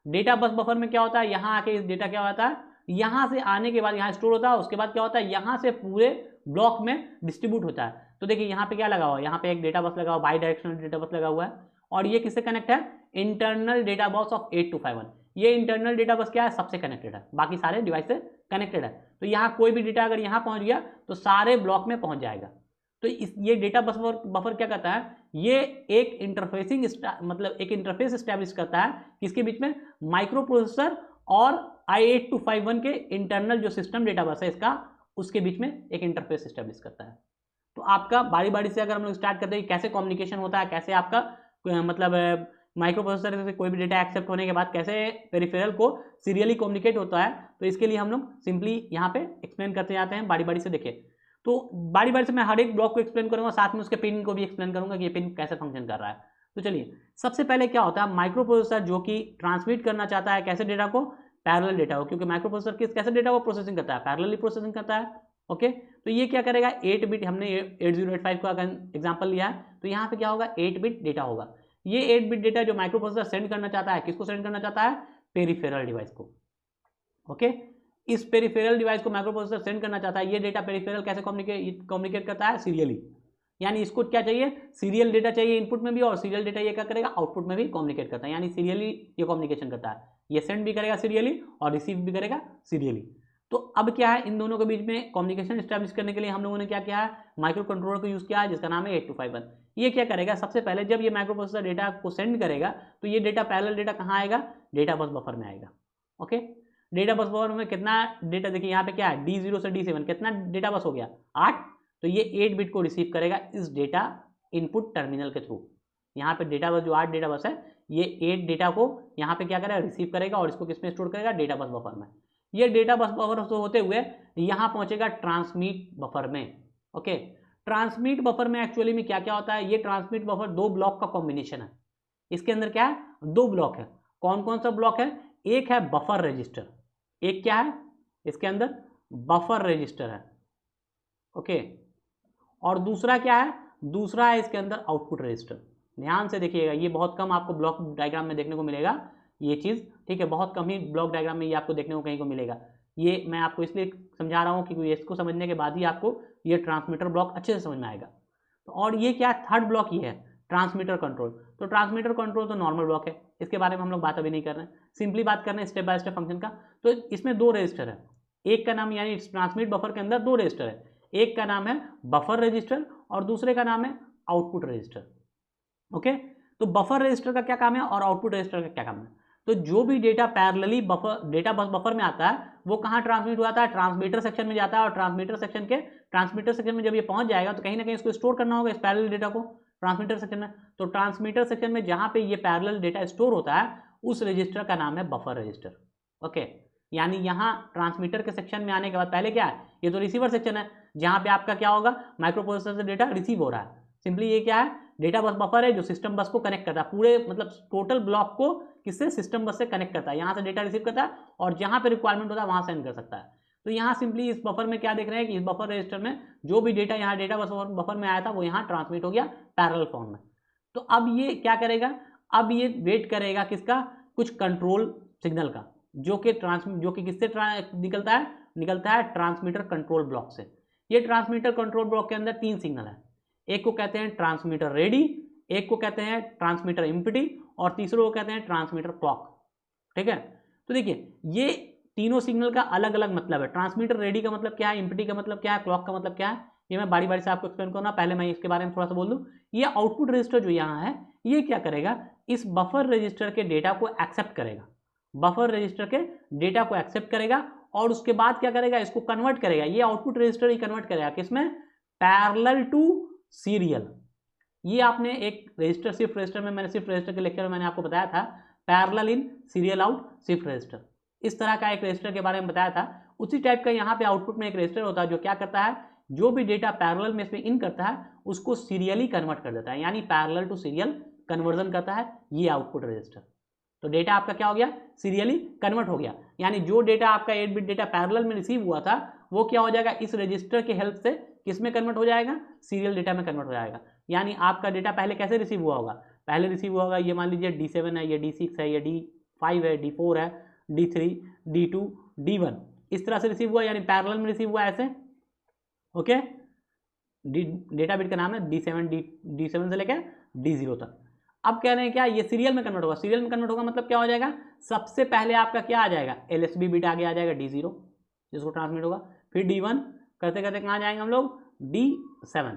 डेटा बस बफर में क्या होता है, यहाँ आके इस डेटा क्या होता है, यहाँ से आने के बाद यहाँ स्टोर होता है, उसके बाद क्या होता है, यहाँ से पूरे ब्लॉक में डिस्ट्रीब्यूट होता है। तो देखिए यहाँ पे क्या लगा हुआ है, यहाँ पे एक डेटा बस लगा हुआ, बाई डायरेक्शनल डेटा बस लगा हुआ है, और ये किससे कनेक्ट है, इंटरनल डेटा बस ऑफ 8251। ये इंटरनल डेटा बस क्या है, सबसे कनेक्टेड है, बाकी सारे डिवाइस से कनेक्टेड है। तो यहाँ कोई भी डेटा अगर यहाँ पहुँच गया तो सारे ब्लॉक में पहुँच जाएगा। तो ये डेटा बफर क्या करता है, ये एक इंटरफेसिंग मतलब एक इंटरफेस एस्टैब्लिश करता है किसके बीच में, माइक्रो प्रोसेसर और i8251 के इंटरनल जो सिस्टम डेटा बस है इसका, उसके बीच में एक इंटरफेस एस्टैब्लिश करता है। तो आपका बारी बारी से अगर हम लोग स्टार्ट करते हैं कैसे कम्युनिकेशन होता है, कैसे आपका मतलब माइक्रो प्रोसेसर से कोई भी डेटा एक्सेप्ट होने के बाद कैसे पेरिफेरल को सीरियली कम्युनिकेट होता है, तो इसके लिए हम लोग सिंपली यहाँ पे एक्सप्लेन करते जाते हैं बारी बारी से। देखिए तो बारी बारी से मैं हर एक ब्लॉक को एक्सप्लेन करूंगा, साथ में उसके पिन को भी एक्सप्लेन करूंगा कि ये पिन कैसे फंक्शन कर रहा है। तो चलिए सबसे पहले क्या होता है, माइक्रो प्रोसेसर जो कि ट्रांसमिट करना चाहता है कैसे डेटा को, पैरेलल डेटा हो, क्योंकि माइक्रो प्रोसेसर किस कैसे डेटा को प्रोसेसिंग करता है, पैरेलली प्रोसेसिंग करता है। ओके, तो ये क्या करेगा, 8 बिट, हमने 8085 का एग्जांपल लिया है, तो यहाँ पे क्या होगा, 8 बिट डेटा होगा। ये 8 बिट डेटा जो माइक्रो प्रोसेसर सेंड करना चाहता है, किसको सेंड करना चाहता है, पेरिफेरल डिवाइस को। ओके, इस पेरिफेरल डिवाइस को माइक्रो प्रोसेसर सेंड करना चाहता है। ये डेटा पेरिफेरल कैसे कम्युनिकेट करता है, सीरियली, यानी इसको क्या चाहिए, सीरियल डेटा चाहिए इनपुट में भी, और सीरियल डेटा ये क्या करेगा, आउटपुट में भी कम्युनिकेट करता है, यानी सीरियली ये कम्युनिकेशन करता है। ये सेंड भी करेगा सीरियली और रिसीव भी करेगा सीरियली। तो अब क्या है, इन दोनों के बीच में कम्युनिकेशन स्टैब्लिश करने के लिए हम लोगों ने क्या किया है, माइक्रो कंट्रोलर को यूज किया है, जिसका नाम है 8251। ये क्या करेगा, सबसे पहले जब ये माइक्रो प्रोसेसर डेटा को सेंड करेगा, तो ये डेटा पैरेलल डेटा कहाँ आएगा, डेटा बस बफर में आएगा। ओके, डेटा बस बफर में कितना डेटा, देखिए यहाँ पे क्या है, D0 से D7 कितना डेटा बस हो गया, 8। तो ये 8 बिट को रिसीव करेगा इस डेटा इनपुट टर्मिनल के थ्रू। यहाँ पे डेटा बस जो 8 डेटा बस है, ये 8 डेटा को यहाँ पे क्या करेगा, रिसीव करेगा, और इसको किसमें स्टोर करेगा, डेटा बस बफर में। ये डेटा बस बफर से होते हुए यहाँ पहुंचेगा ट्रांसमिट बफर में। ओके, ट्रांसमिट बफर में एक्चुअली में क्या क्या होता है, ये ट्रांसमिट बफर 2 ब्लॉक का कॉम्बिनेशन है। इसके अंदर क्या है, 2 ब्लॉक है। कौन कौन सा ब्लॉक है, एक है बफर रजिस्टर, एक क्या है इसके अंदर, बफर रजिस्टर है। ओके, और दूसरा क्या है, दूसरा है इसके अंदर आउटपुट रजिस्टर। ध्यान से देखिएगा, ये बहुत कम आपको ब्लॉक डायग्राम में देखने को मिलेगा ये चीज़, ठीक है, बहुत कम ही ब्लॉक डायग्राम में ये आपको देखने को कहीं को मिलेगा। ये मैं आपको इसलिए समझा रहा हूँ क्योंकि इसको समझने के बाद ही आपको ये ट्रांसमीटर ब्लॉक अच्छे से समझ में आएगा। तो और ये क्या है, थर्ड ब्लॉक ये है ट्रांसमीटर कंट्रोल। तो ट्रांसमीटर कंट्रोल तो नॉर्मल ब्लॉक है, इसके बारे में हम लोग बात अभी नहीं कर रहे हैं, सिंपली बात कर रहे हैं स्टेप बाय स्टेप फंक्शन का। तो इसमें 2 रजिस्टर है, एक का नाम, यानी ट्रांसमिट बफर के अंदर 2 रजिस्टर है, एक का नाम है बफर रजिस्टर और दूसरे का नाम है आउटपुट रजिस्टर। ओके, तो बफर रजिस्टर का क्या काम है और आउटपुट रजिस्टर का क्या काम है। तो जो भी data parallelly buffer data bus buffer में आता है, वो कहाँ ट्रांसमिट हुआ था, ट्रांसमीटर सेक्शन में जाता है, और ट्रांसमीटर सेक्शन में जब ये पहुंच जाएगा तो कहीं ना कहीं इसको स्टोर करना होगा, इस पैरेलल डेटा को ट्रांसमीटर सेक्शन में। तो ट्रांसमीटर सेक्शन में जहाँ पे ये पैरेलल डेटा स्टोर होता है, उस रजिस्टर का नाम है बफर रजिस्टर। ओके, यानी यहाँ ट्रांसमीटर के सेक्शन में आने के बाद पहले क्या है, ये तो रिसीवर सेक्शन है, जहाँ पे आपका क्या होगा, माइक्रो प्रोसेसर से डेटा रिसीव हो रहा है। सिंपली ये क्या है, डेटा बस बफर है जो सिस्टम बस को कनेक्ट करता है, पूरे मतलब टोटल ब्लॉक को किससे, सिस्टम बस से कनेक्ट करता है, यहाँ से डेटा रिसीव करता है और जहाँ पे रिक्वायरमेंट होता है वहाँ सेंड कर सकता है। तो यहाँ सिंपली इस बफर में क्या देख रहे हैं कि इस बफर रजिस्टर में जो भी डेटा यहाँ डेटा बस बफर में आया था, वो यहाँ ट्रांसमिट हो गया पैरेलल फॉर्म में। तो अब ये क्या करेगा, अब ये वेट करेगा किसका, कुछ कंट्रोल सिग्नल का, जो कि किससे निकलता है ट्रांसमीटर कंट्रोल ब्लॉक से। ये ट्रांसमीटर कंट्रोल ब्लॉक के अंदर 3 सिग्नल है, एक को कहते हैं ट्रांसमीटर रेडी, एक को कहते हैं ट्रांसमीटर इम्पटी, और तीसरे को कहते हैं ट्रांसमीटर क्लॉक। ठीक है, तो देखिए ये तीनों सिग्नल का अलग अलग मतलब है। ट्रांसमीटर रेडी का मतलब क्या है, इम्पटी का मतलब क्या है, क्लॉक का मतलब क्या है, ये मैं बारी बारी से आपको एक्सप्लेन करूँगा। पहले मैं इसके बारे में थोड़ा सा बोल दूँ। ये आउटपुट रजिस्टर जो यहाँ है, ये क्या करेगा, इस बफर रजिस्टर के डेटा को एक्सेप्ट करेगा, बफर रजिस्टर के डेटा को एक्सेप्ट करेगा, और उसके बाद क्या करेगा, इसको कन्वर्ट करेगा। ये आउटपुट रजिस्टर ही कन्वर्ट करेगा किसमें, पैरेलल टू सीरियल। ये आपने एक रजिस्टर शिफ्ट रजिस्टर में, मैंने शिफ्ट रजिस्टर के लेक्चर में मैंने आपको बताया था, parallel in serial out shift register, इस तरह का एक रजिस्टर के बारे में बताया था। उसी टाइप का यहाँ पे आउटपुट में एक रजिस्टर होता है जो क्या करता है, जो भी डेटा पैरेलल में इसमें इन करता है उसको सीरियली कन्वर्ट कर देता है, यानी पैरेलल टू सीरियल कन्वर्जन करता है ये आउटपुट रजिस्टर। तो डेटा आपका क्या हो गया, सीरियली कन्वर्ट हो गया, यानी जो डेटा आपका 8 बिट डेटा पैरेलल में रिसीव हुआ था, वो क्या हो जाएगा, इस रजिस्टर के हेल्प से किस में कन्वर्ट हो जाएगा, सीरियल डेटा में कन्वर्ट हो जाएगा। यानी आपका डेटा पहले कैसे रिसीव हुआ होगा, पहले रिसीव हुआ होगा, ये मान लीजिए D7 है, ये D6 है, ये D5 है, D4 है, D3, D2, D1, इस तरह से रिसीव हुआ, यानी पैरेलल में रिसीव हुआ ऐसे। ओके, डेटा बिट का नाम है D7 से लेकर D0 तक। अब कह रहे हैं क्या, ये सीरियल में कन्वर्ट होगा। सीरियल में कन्वर्ट होगा मतलब क्या हो जाएगा, सबसे पहले आपका क्या आ जाएगा, LSB बिट आगे आ जाएगा D0 जिसको ट्रांसमिट होगा, फिर D1 करते करते कहाँ जाएंगे हम लोग, D7।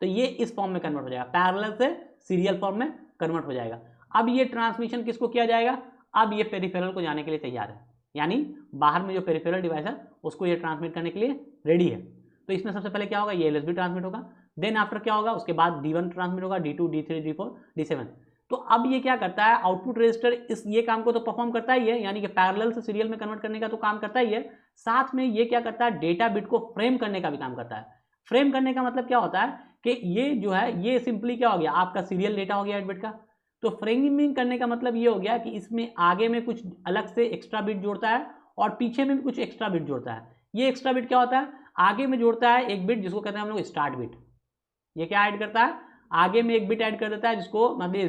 तो ये इस फॉर्म में कन्वर्ट हो जाएगा, पैरेलल से सीरियल फॉर्म में कन्वर्ट हो जाएगा। अब ये ट्रांसमिशन किसको किया जाएगा, अब ये पेरिफेरल को जाने के लिए तैयार है, यानी बाहर में जो पेरिफेरल डिवाइस है उसको ये ट्रांसमिट करने के लिए रेडी है। तो इसमें सबसे पहले क्या होगा, ये LSB ट्रांसमिट होगा, देन आफ्टर क्या होगा, उसके बाद D1 ट्रांसमिट होगा, D2, D3, D4, D7। तो अब ये क्या करता है, आउटपुट रजिस्टर इस ये काम को तो परफॉर्म करता ही है, यानी कि पैरेलल से सीरियल में कन्वर्ट करने का तो काम करता ही है, साथ में ये क्या करता है, डेटा बिट को फ्रेम करने का भी काम करता है। फ्रेम करने का मतलब क्या होता है कि ये जो है, ये सिंपली क्या हो गया, आपका सीरियल डेटा हो गया 8 बिट का, तो फ्रेमिंग करने का मतलब ये हो गया कि इसमें आगे में कुछ अलग से एक्स्ट्रा बिट जोड़ता है और पीछे में भी कुछ एक्स्ट्रा बिट जोड़ता है। ये एक्स्ट्रा बिट क्या होता है, आगे में जोड़ता है एक बिट जिसको कहते हैं हम लोग स्टार्ट बिट। ये क्या ऐड करता है, आगे में एक बिट ऐड कर देता है जिसको मतलब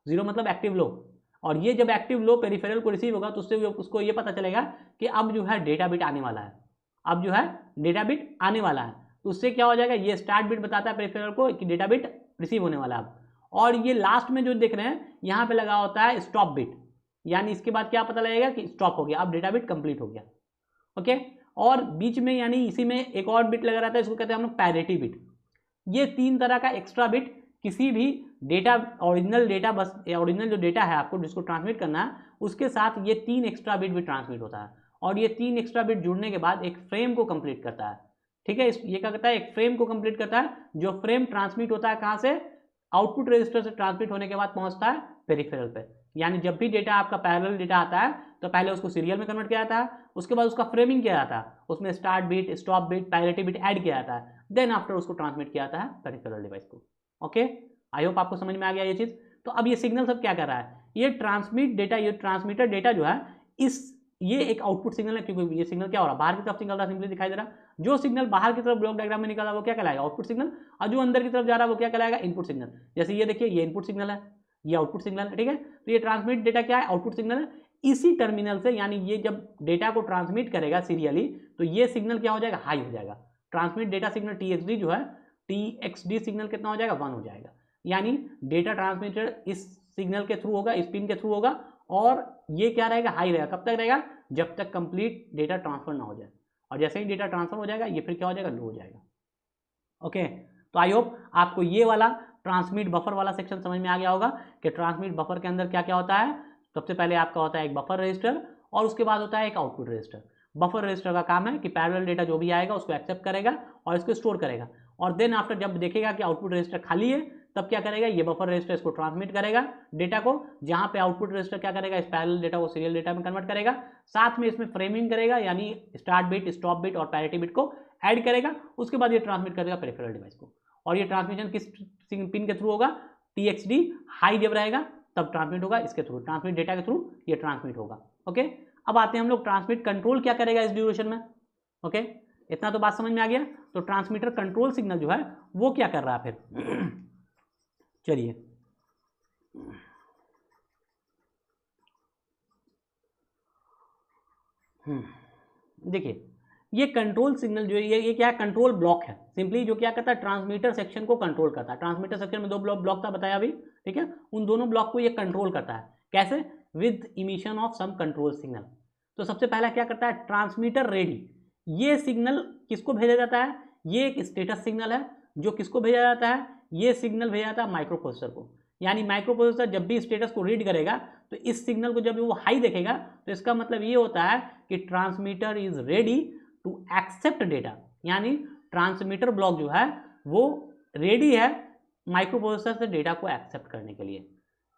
जीरो मतलब एक्टिव लो, और ये जब एक्टिव लो पेरिफेरल को रिसीव होगा तो उससे उसको ये पता चलेगा कि अब जो है डेटा बिट आने वाला है, अब जो है डेटा बिट आने वाला है। तो उससे क्या हो जाएगा, ये स्टार्ट बिट बताता है पेरिफेरल को कि डेटा बिट रिसीव होने वाला है अब। और ये लास्ट में जो देख रहे हैं यहाँ पे लगा होता है स्टॉप बिट, यानी इसके बाद क्या पता लगेगा कि स्टॉप हो गया, अब डेटा बिट कंप्लीट हो गया। ओके, और बीच में यानी इसी में एक और बिट लगा रहता है, इसको कहते हैं हम लोग पैरिटी बिट। ये 3 तरह का एक्स्ट्रा बिट किसी भी data original data bus original जो डेटा है आपको जिसको ट्रांसमिट करना है उसके साथ ये 3 एक्स्ट्रा बिट भी ट्रांसमिट होता है, और ये 3 एक्स्ट्रा बिट जुड़ने के बाद एक फ्रेम को कंप्लीट करता है। ठीक है, ये क्या करता है, एक फ्रेम को कंप्लीट करता है, जो फ्रेम ट्रांसमिट होता है कहाँ से, आउटपुट रजिस्टर से ट्रांसमिट होने के बाद पहुंचता है पेरिफेरल पे। यानी जब भी डेटा आपका पैरेलल डेटा आता है तो पहले उसको सीरियल में कन्वर्ट किया जाता है, उसके बाद उसका फ्रेमिंग किया जाता है, उसमें start bit, stop bit, parity bit add किया जाता है, देन आफ्टर उसको ट्रांसमिट किया जाता है पेरिफेरल डिवाइस को। ओके, आई होप आपको समझ में आ गया ये चीज़। तो अब ये सिग्नल सब क्या कर रहा है, ये ट्रांसमिट डेटा, ये ट्रांसमीटर डेटा जो है ये एक आउटपुट सिग्नल है, क्योंकि ये सिग्नल क्या हो रहा है, बाहर की तरफ निकल रहा है, सिंपली दिखाई दे रहा है। जो सिग्नल बाहर की तरफ ब्लॉक डायग्राम में निकल रहा है वो क्या कहलाएगा, आउटपुट सिग्नल, और जो अंदर की तरफ जा रहा है वो क्या कहलाएगा, इनपुट सिग्नल। जैसे ये देखिए, ये इनपुट सिग्नल है, ये आउटपुट सिग्नल है। ठीक है, तो ये ट्रांसमिट डेटा क्या है, आउटपुट सिग्नल है। इसी टर्मिनल से यानी ये जब डेटा को ट्रांसमिट करेगा सीरियली तो ये सिग्नल क्या हो जाएगा, हाई हो जाएगा। ट्रांसमिट डेटा सिग्नल TXD जो है, TXD सिग्नल कितना हो जाएगा, 1 हो जाएगा। यानी डेटा ट्रांसमिटेड इस सिग्नल के थ्रू होगा, इस पिन के थ्रू होगा, और ये क्या रहेगा, हाई रहेगा। कब तक रहेगा, जब तक कंप्लीट डेटा ट्रांसफर ना हो जाए, और जैसे ही डेटा ट्रांसफर हो जाएगा ये फिर क्या हो जाएगा, लो हो जाएगा। ओके, तो आई होप आपको ये वाला ट्रांसमिट बफर वाला सेक्शन समझ में आ गया होगा कि ट्रांसमिट बफर के अंदर क्या क्या होता है। सबसे पहले आपका होता है एक बफर रजिस्टर, और उसके बाद होता है एक आउटपुट रजिस्टर। बफर रजिस्टर का काम है कि पैरेलल डेटा जो भी आएगा उसको एक्सेप्ट करेगा और इसको स्टोर करेगा, और देन आफ्टर जब देखेगा कि आउटपुट रजिस्टर खाली है तब क्या करेगा, ये बफर रजिस्टर इसको ट्रांसमिट करेगा डेटा को, जहां पे आउटपुट रजिस्टर क्या करेगा, इस पैरेलल डेटा को सीरियल डेटा में कन्वर्ट करेगा, साथ में इसमें फ्रेमिंग करेगा, यानी स्टार्ट बिट, स्टॉप बिट और पैरिटी बिट को ऐड करेगा। उसके बाद ये ट्रांसमिट करेगा पेरिफेरल डिवाइस को, और ये ट्रांसमिशन किस पिन के थ्रू होगा, TXD हाई जब रहेगा तब ट्रांसमिट होगा, इसके थ्रू ट्रांसमिट डेटा के थ्रू ये ट्रांसमिट होगा। ओके, अब आते हैं हम लोग ट्रांसमिट कंट्रोल क्या करेगा इस ड्यूरेशन में। ओके, इतना तो बात समझ में आ गया। तो ट्रांसमीटर कंट्रोल सिग्नल जो है वो क्या कर रहा है फिर चलिए देखिए, ये कंट्रोल सिग्नल जो है ये क्या है, कंट्रोल ब्लॉक है। सिंपली जो क्या करता है, ट्रांसमीटर सेक्शन को कंट्रोल करता है। ट्रांसमीटर सेक्शन में 2 ब्लॉक था बताया अभी, ठीक है, उन दोनों ब्लॉक को ये कंट्रोल करता है। कैसे, with emission of some control signal. तो सबसे पहला क्या करता है, ट्रांसमीटर रेडी, ये सिग्नल किसको भेजा जाता है, ये एक स्टेटस सिग्नल है जो किसको भेजा जाता है, ये सिग्नल भेजा जाता है माइक्रो प्रोसेसर को। यानी माइक्रो प्रोसेसर जब भी स्टेटस को रीड करेगा तो इस सिग्नल को जब वो हाई देखेगा तो इसका मतलब ये होता है कि transmitter is ready to accept data. यानी ट्रांसमीटर ब्लॉक जो है वो रेडी है माइक्रो प्रोसेसर से डेटा को एक्सेप्ट करने के लिए।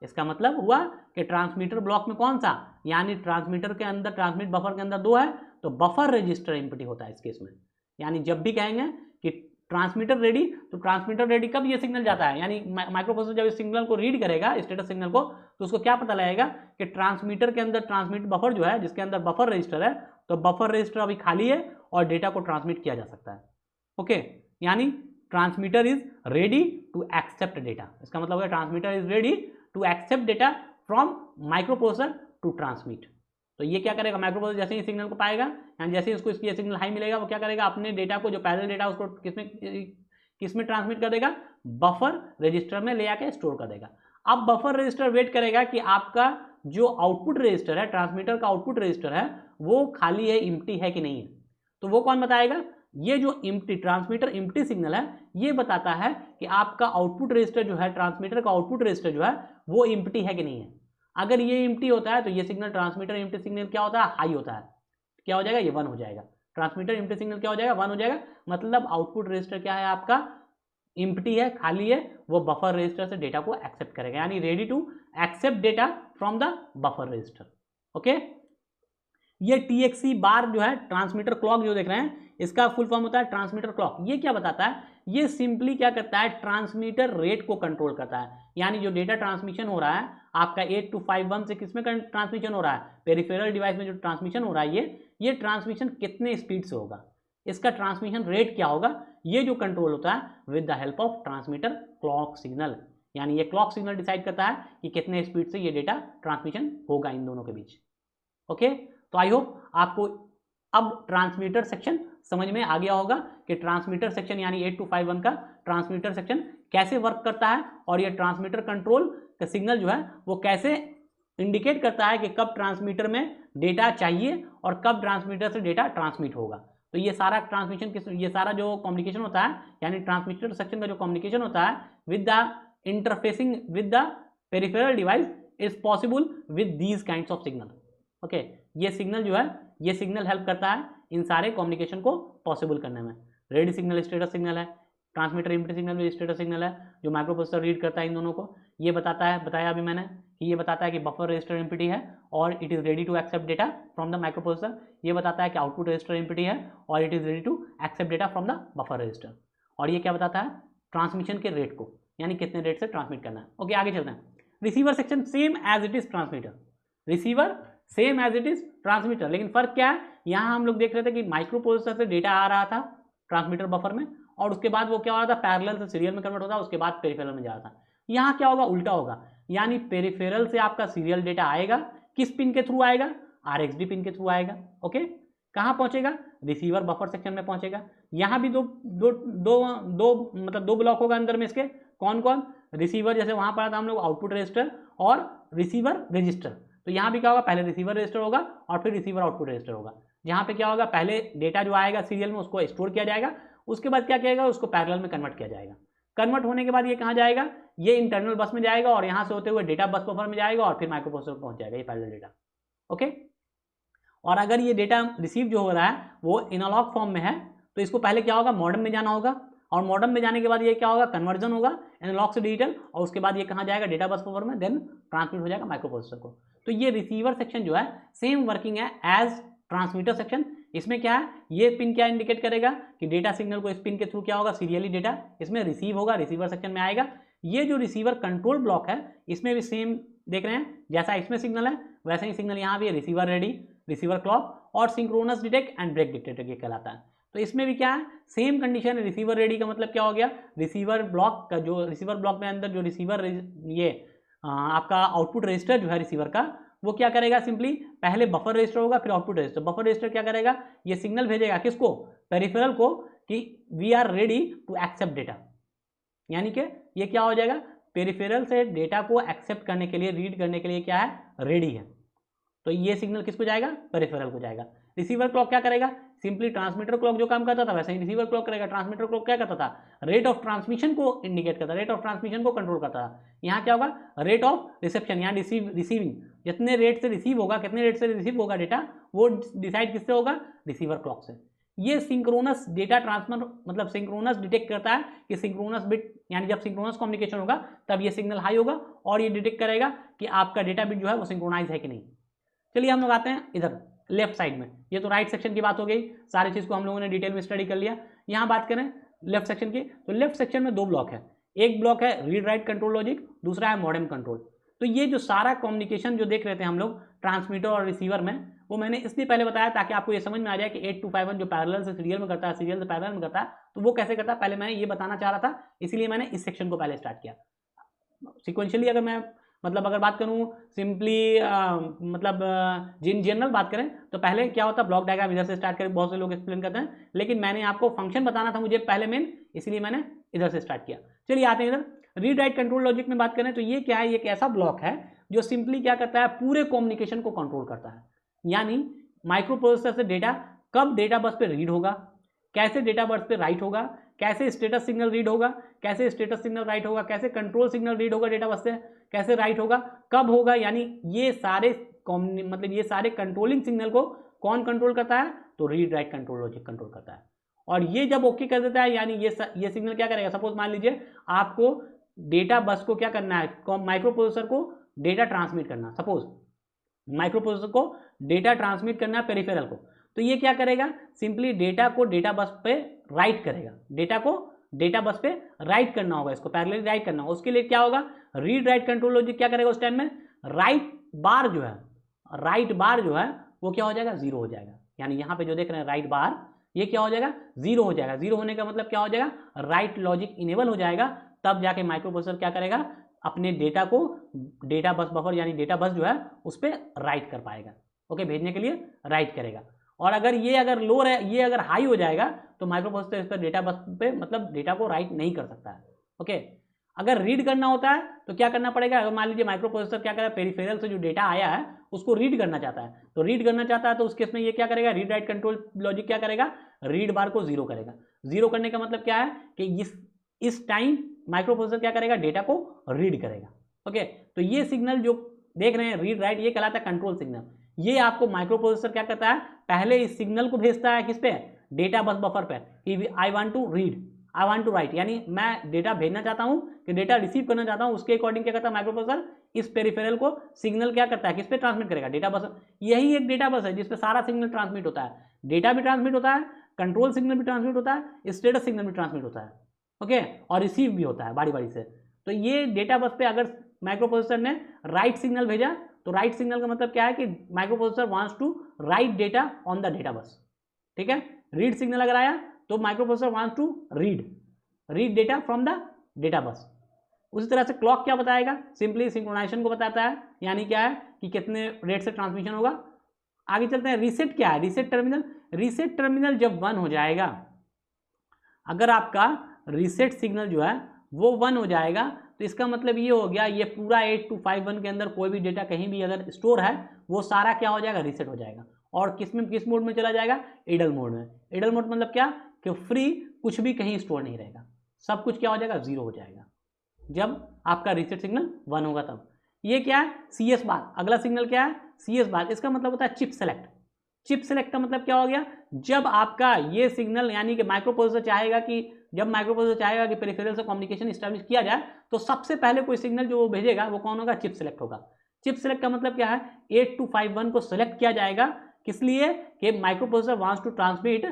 इसका मतलब हुआ कि ट्रांसमीटर ब्लॉक में कौन सा, यानी ट्रांसमीटर के अंदर, ट्रांसमिट बफर के अंदर 2 है तो बफर रजिस्टर एम्प्टी होता है इस केस में। यानी जब भी कहेंगे कि ट्रांसमीटर रेडी, तो ट्रांसमीटर रेडी कब ये सिग्नल जाता है, यानी माइक्रो प्रोसेसर जब इस सिग्नल को रीड करेगा, स्टेटस सिग्नल को, तो उसको क्या पता लगेगा कि ट्रांसमीटर के अंदर ट्रांसमिट बफर जो है जिसके अंदर बफर रजिस्टर है, तो बफर रजिस्टर अभी खाली है और डेटा को ट्रांसमिट किया जा सकता है। ओके, यानी transmitter is ready to accept data. इसका मतलब है transmitter is ready to accept data from micro processor to transmit. तो ये क्या करेगा, माइक्रो प्रोसेसर जैसे ही सिग्नल को पाएगा, यानी जैसे ही उसको इसकी सिग्नल हाई मिलेगा, वो क्या करेगा, अपने डेटा को, जो पैरेलल डेटा उसको किसमें ट्रांसमिट कर देगा, बफर रजिस्टर में ले आके स्टोर कर देगा। अब बफर रजिस्टर वेट करेगा कि आपका जो आउटपुट रजिस्टर है, ट्रांसमीटर का आउटपुट रजिस्टर है, वो खाली है, इम्प्टी है कि नहीं है। तो वो कौन बताएगा, ये जो इम्प्टी ट्रांसमीटर इम्प्टी सिग्नल है ये बताता है कि आपका आउटपुट रजिस्टर जो है, ट्रांसमीटर का आउटपुट रजिस्टर जो है वो इम्प्टी है कि नहीं है। अगर ये इम्प्टी होता है तो ये सिग्नल, ट्रांसमीटर इम्प्टी सिग्नल क्या होता है, हाई होता है। क्या हो जाएगा, ये 1 हो जाएगा। ट्रांसमीटर इम्प्टी सिग्नल क्या हो जाएगा, 1 हो जाएगा। मतलब आउटपुट रजिस्टर क्या है आपका, इम्प्टी है, खाली है, वो बफर रजिस्टर से डेटा को एक्सेप्ट करेगा, यानी ready to accept data from the buffer register. Okay, ये TXC बार जो है, ट्रांसमीटर क्लॉक जो देख रहे हैं, इसका फुल फॉर्म होता है ट्रांसमीटर क्लॉक। ये क्या बताता है, ये सिंपली क्या करता है, ट्रांसमीटर रेट को कंट्रोल करता है। यानी जो डेटा ट्रांसमिशन हो रहा है आपका 8251 से किसमें ट्रांसमिशन हो रहा है, पेरिफेरल डिवाइस में जो ट्रांसमिशन हो रहा है ये ट्रांसमिशन कितने स्पीड से होगा, इसका ट्रांसमिशन रेट क्या होगा, ये जो कंट्रोल होता है with the help of transmitter clock signal. यानी ये क्लॉक सिग्नल डिसाइड करता है कि कितने स्पीड से ये डेटा ट्रांसमिशन होगा इन दोनों के बीच। ओके, तो आई होप आपको अब ट्रांसमीटर सेक्शन समझ में आ गया होगा कि ट्रांसमीटर सेक्शन यानी 8251 का ट्रांसमीटर सेक्शन कैसे वर्क करता है और ये ट्रांसमीटर कंट्रोल का सिग्नल जो है वो कैसे इंडिकेट करता है कि कब ट्रांसमीटर में डेटा चाहिए और कब ट्रांसमीटर से डेटा ट्रांसमिट होगा। तो ये सारा ट्रांसमिशन ये सारा जो कम्युनिकेशन होता है यानी ट्रांसमीटर सेक्शन का जो कम्युनिकेशन होता है with the interfacing with the peripheral device is possible with these kinds of signal. Okay, ये सिग्नल जो है ये सिग्नल हेल्प करता है इन सारे कम्युनिकेशन को पॉसिबल करने में। रेडी सिग्नल स्टेटस सिग्नल है, ट्रांसमीटर इम्पीडेंस सिग्नल भी स्टेटस सिग्नल है जो माइक्रोप्रोसेसर रीड करता है इन दोनों को। ये बताया अभी मैंने कि ये बताता है कि बफर रजिस्टर एमपीटी है और it is ready to accept data from the microprocessor. ये बताता है कि आउटपुट रजिस्टर एमपीटी है और it is ready to accept data from the buffer register. और ये क्या बताता है, ट्रांसमिशन के रेट को, यानी कितने रेट से ट्रांसमिट करना है। ओके, आगे चलते हैं। Receiver section same as it is transmitter, receiver same as it is transmitter, लेकिन फर्क क्या है, यहाँ हम लोग देख रहे थे कि माइक्रो प्रोसेसर से डेटा आ रहा था ट्रांसमीटर बफर में और उसके बाद वो क्या हो रहा था, पैरेलल से सीरियल में कन्वर्ट होता है, उसके बाद पेरिफेरल में जा रहा था। यहाँ क्या होगा, उल्टा होगा, यानी पेरिफेरल से आपका सीरियल डेटा आएगा, किस पिन के थ्रू आएगा, RxD पिन के थ्रू आएगा। ओके, कहाँ पहुंचेगा, रिसीवर बफर सेक्शन में पहुंचेगा। यहाँ भी दो ब्लॉक होगा अंदर में इसके, कौन कौन, रिसीवर, जैसे वहां पढ़ा था हम लोग आउटपुट रजिस्टर और रिसीवर रजिस्टर, तो यहाँ भी क्या होगा, पहले रिसीवर रजिस्टर होगा और फिर रिसीवर आउटपुट रजिस्टर होगा। जहाँ पे क्या होगा, पहले डेटा जो आएगा सीरियल में उसको स्टोर किया जाएगा, उसके बाद क्या किया जाएगा, उसको पैरेलल में कन्वर्ट किया जाएगा। कन्वर्ट होने के बाद ये कहाँ जाएगा, ये इंटरनल बस में जाएगा और यहाँ से होते हुए डेटा बस बफर में जाएगा और फिर माइक्रोप्रोसेसर पहुंच जाएगा ये पैरेलल डेटा। ओके, और अगर ये डेटा रिसीव जो हो रहा है वो एनालॉग फॉर्म में है तो इसको पहले क्या होगा, मॉडेम में जाना होगा और मॉडेम में जाने के बाद ये क्या होगा, कन्वर्जन होगा एनालॉग से डिजिटल और उसके बाद ये कहाँ जाएगा, डेटा बस बफर में, देन ट्रांसमिट हो जाएगा माइक्रोप्रोसेसर को। तो ये रिसीवर सेक्शन जो है सेम वर्किंग है एज ट्रांसमीटर सेक्शन। इसमें क्या है, ये पिन क्या इंडिकेट करेगा कि डेटा सिग्नल को इस पिन के थ्रू क्या होगा, सीरियली डेटा इसमें रिसीव होगा, रिसीवर सेक्शन में आएगा। ये जो रिसीवर कंट्रोल ब्लॉक है इसमें भी सेम देख रहे हैं, जैसा इसमें सिग्नल है वैसे ही सिग्नल यहाँ भी है, रिसीवर रेडी, रिसीवर क्लॉक और synchronous detect and break detector ये कहलाता है। तो इसमें भी क्या है, सेम कंडीशन है। रिसीवर रेडी का मतलब क्या हो गया, रिसीवर ब्लॉक का जो रिसीवर ब्लॉक में अंदर जो रिसीवर ये आपका आउटपुट रजिस्टर जो है रिसीवर का, वो क्या करेगा, सिंपली पहले बफर रजिस्टर होगा फिर आउटपुट रजिस्टर। बफर रजिस्टर क्या करेगा, ये सिग्नल भेजेगा किसको, पेरिफेरल को, कि we are ready to accept data. यानी कि ये क्या हो जाएगा, पेरिफेरल से डेटा को एक्सेप्ट करने के लिए, रीड करने के लिए क्या है, रेडी है। तो ये सिग्नल किसको जाएगा, पेरिफेरल को जाएगा। रिसीवर क्लॉक क्या करेगा, सिंपली ट्रांसमीटर क्लॉक जो काम करता था वैसे ही रिसीवर क्लॉक करेगा। ट्रांसमीटर क्लॉक क्या करता था, रेट ऑफ ट्रांसमिशन को इंडिकेट करता, रेट ऑफ ट्रांसमिशन को कंट्रोल करता था। यहाँ क्या होगा, रेट ऑफ रिसेप्शन, यहाँ रिसीविंग, जितने रेट से रिसीव होगा, कितने रेट से रिसीव होगा डेटा, वो डिसाइड किससे होगा, रिसीवर क्लॉक से। ये सिंक्रोनस डेटा ट्रांसफर मतलब सिंक्रोनस डिटेक्ट करता है कि सिंक्रोनस बिट, यानी जब सिंक्रोनस कम्युनिकेशन होगा तब ये सिग्नल हाई होगा और ये डिटेक्ट करेगा कि आपका डेटा बिट जो है वो सिंक्रोनाइज है कि नहीं। चलिए हम लोग आते हैं इधर लेफ्ट साइड में। ये तो राइट सेक्शन की बात हो गई, सारी चीज़ को हम लोगों ने डिटेल में स्टडी कर लिया। यहाँ बात करें लेफ्ट सेक्शन की, तो लेफ्ट सेक्शन में दो ब्लॉक है, एक ब्लॉक है रीड राइट कंट्रोल लॉजिक, दूसरा है मॉडेम कंट्रोल। तो ये जो सारा कम्युनिकेशन जो देख रहे थे हम लोग ट्रांसमीटर और रिसीवर में, वो मैंने इसलिए पहले बताया ताकि आपको ये समझ में आ जाए कि 8251 जो पैरेलल से सीरियल में करता है, सीरियल से पैरेलल में करता है, तो वो कैसे करता है, पहले मैंने ये बताना चाह रहा था, इसीलिए मैंने इस सेक्शन को पहले स्टार्ट किया। सिक्वेंशियली अगर मैं अगर बात करूं सिंपली जिन जनरल बात करें तो पहले क्या होता है, ब्लॉक डायग्राम इधर से स्टार्ट करके बहुत से लोग एक्सप्लेन करते हैं, लेकिन मैंने आपको फंक्शन बताना था मुझे पहले मेन, इसलिए मैंने इधर से स्टार्ट किया। चलिए आते हैं इधर रीड राइट कंट्रोल लॉजिक में बात करें तो ये क्या है, ये एक ऐसा ब्लॉक है जो सिंपली क्या करता है, पूरे कम्युनिकेशन को कंट्रोल करता है। यानी माइक्रो प्रोसेसर से डेटा कब डेटा बस पे रीड होगा, कैसे डेटा बस पे राइट होगा, कैसे स्टेटस सिग्नल रीड होगा, कैसे स्टेटस सिग्नल राइट होगा, कैसे कंट्रोल सिग्नल रीड होगा डेटा बस से, कैसे राइट होगा, कब होगा, यानी ये सारे ये सारे कंट्रोलिंग सिग्नल को कौन कंट्रोल करता है, तो read write control logic control करता है। और ये जब ओके कर देता है, यानी ये सिग्नल क्या करेगा, सपोज मान लीजिए आपको डेटा बस को क्या करना है, माइक्रो प्रोसेसर को डेटा ट्रांसमिट करना, सपोज माइक्रो प्रोसेसर को डेटा ट्रांसमिट करना है पेरिफेरल को, तो ये क्या करेगा, सिंपली डेटा को डेटा बस पे राइट करेगा, डेटा को डेटा बस पे राइट करना होगा, इसको पैरेलली राइट करना होगा। उसके लिए क्या होगा, रीड राइट कंट्रोल लॉजिक क्या करेगा उस टाइम में, राइट बार जो है वो क्या हो जाएगा, जीरो हो जाएगा। यानी यहाँ पे जो देख रहे हैं राइट बार, ये क्या हो जाएगा, जीरो हो जाएगा। जीरो होने का मतलब क्या हो जाएगा, राइट लॉजिक इनेबल हो जाएगा। तब जाके माइक्रो प्रोसेसर क्या करेगा, अपने डेटा को डेटा बस बफर यानी डेटा बस जो है उस पर राइट कर पाएगा। ओके, भेजने के लिए राइट करेगा। और अगर लो है, ये अगर हाई हो जाएगा तो माइक्रो प्रोसेसर इस पर डेटा बस पे मतलब डेटा को राइट नहीं कर सकता है। ओके, अगर रीड करना होता है तो क्या करना पड़ेगा, अगर मान लीजिए माइक्रो प्रोसेसर क्या करेगा, पेरिफेरल से जो डेटा आया है उसको रीड करना चाहता है, तो उस केस में ये क्या करेगा, रीड राइट कंट्रोल लॉजिक क्या करेगा, रीड बार को जीरो करेगा। जीरो करने का मतलब क्या है कि इस टाइम माइक्रो प्रोसेसर क्या करेगा, डेटा को रीड करेगा। ओके, तो ये सिग्नल जो देख रहे हैं रीड राइट, ये कहलाता है कंट्रोल सिग्नल। ये आपको माइक्रो प्रोसेसर क्या करता है, पहले इस सिग्नल को भेजता है किस पे, डेटा बस बफर पे, कि I want to read, I want to write, यानी मैं डेटा भेजना चाहता हूं कि डेटा रिसीव करना चाहता हूं। उसके अकॉर्डिंग क्या करता है माइक्रो प्रोसेसर, इस पेरिफेरल को सिग्नल क्या करता है, किस पे ट्रांसमिट करेगा, डेटा बस। यही एक डेटा बस है जिसपे सारा सिग्नल ट्रांसमिट होता है, डेटा भी ट्रांसमिट होता है, कंट्रोल सिग्नल भी ट्रांसमिट होता है, स्टेटस सिग्नल भी ट्रांसमिट होता है। ओके, और रिसीव भी होता है बारी बारी से। तो ये डेटा बस पे अगर माइक्रो प्रोसेसर ने राइट सिग्नल भेजा, तो राइट सिग्नल का मतलब क्या है कि microprocessor wants to write data on the data bus. ठीक है, रीड सिग्नल अगर आया तो microprocessor wants to read data from the data bus. उसी तरह से क्लॉक क्या बताएगा, सिंपली सिंक्रोनाइजेशन को बताता है, यानी क्या है कि कितने रेट से ट्रांसमिशन होगा। आगे चलते हैं, रीसेट क्या है, रीसेट टर्मिनल जब 1 हो जाएगा, अगर आपका रीसेट सिग्नल जो है वो 1 हो जाएगा तो इसका मतलब ये हो गया, ये पूरा 8251 के अंदर कोई भी डेटा कहीं भी अगर स्टोर है वो सारा क्या हो जाएगा, रीसेट हो जाएगा। और किस मोड में चला जाएगा, इडल मोड में। इडल मोड मतलब क्या, कि फ्री, कुछ भी कहीं स्टोर नहीं रहेगा, सब कुछ क्या हो जाएगा, जीरो हो जाएगा जब आपका रीसेट सिग्नल 1 होगा तब। ये क्या है, CS बार। अगला सिग्नल क्या है, CS बार। इसका मतलब होता है चिप सेलेक्ट। चिप सेलेक्ट का मतलब क्या हो गया, जब आपका ये सिग्नल यानी कि माइक्रो प्रोसेसर चाहेगा कि पेरिफेरल से कम्युनिकेशन एस्टैब्लिश किया जाए, तो सबसे पहले कोई सिग्नल जो वो भेजेगा वो कौन होगा, चिप सेलेक्ट होगा। चिप सेलेक्ट का मतलब क्या है, 8251 को सेलेक्ट किया जाएगा, किस लिए कि microprocessor wants to transmit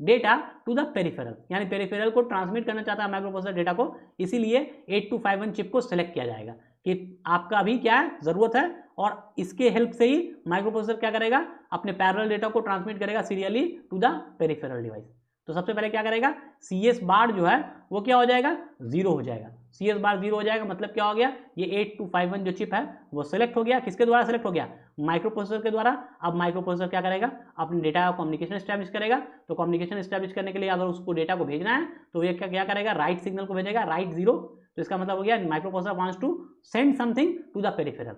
data to the peripheral, यानी पेरिफेरल को ट्रांसमिट करना चाहता है माइक्रो प्रोसेसर डेटा को, इसीलिए 8251 चिप को सेलेक्ट किया जाएगा कि आपका अभी क्या है, जरूरत है। और इसके हेल्प से ही माइक्रो प्रोसेसर क्या करेगा, अपने पैरेलल डेटा को ट्रांसमिट करेगा serially to the peripheral device. तो सबसे पहले क्या करेगा, CS बार जो है वो क्या हो जाएगा, जीरो हो जाएगा। CS बार जीरो हो जाएगा मतलब क्या हो गया, ये 8251 जो चिप है वो सिलेक्ट हो गया। किसके द्वारा सिलेक्ट हो गया, माइक्रो प्रोसेसर के द्वारा। अब माइक्रो प्रोसेसर क्या करेगा, अपने डेटा का कम्युनिकेशन एस्टैब्लिश करेगा। तो कम्युनिकेशन एस्टैब्लिश करने के लिए अगर उसको डेटा को भेजना है तो ये क्या करेगा, राइट सिग्नल को भेजेगा, राइट जीरो। तो इसका मतलब हो गया microprocessor wants to send something to the peripheral,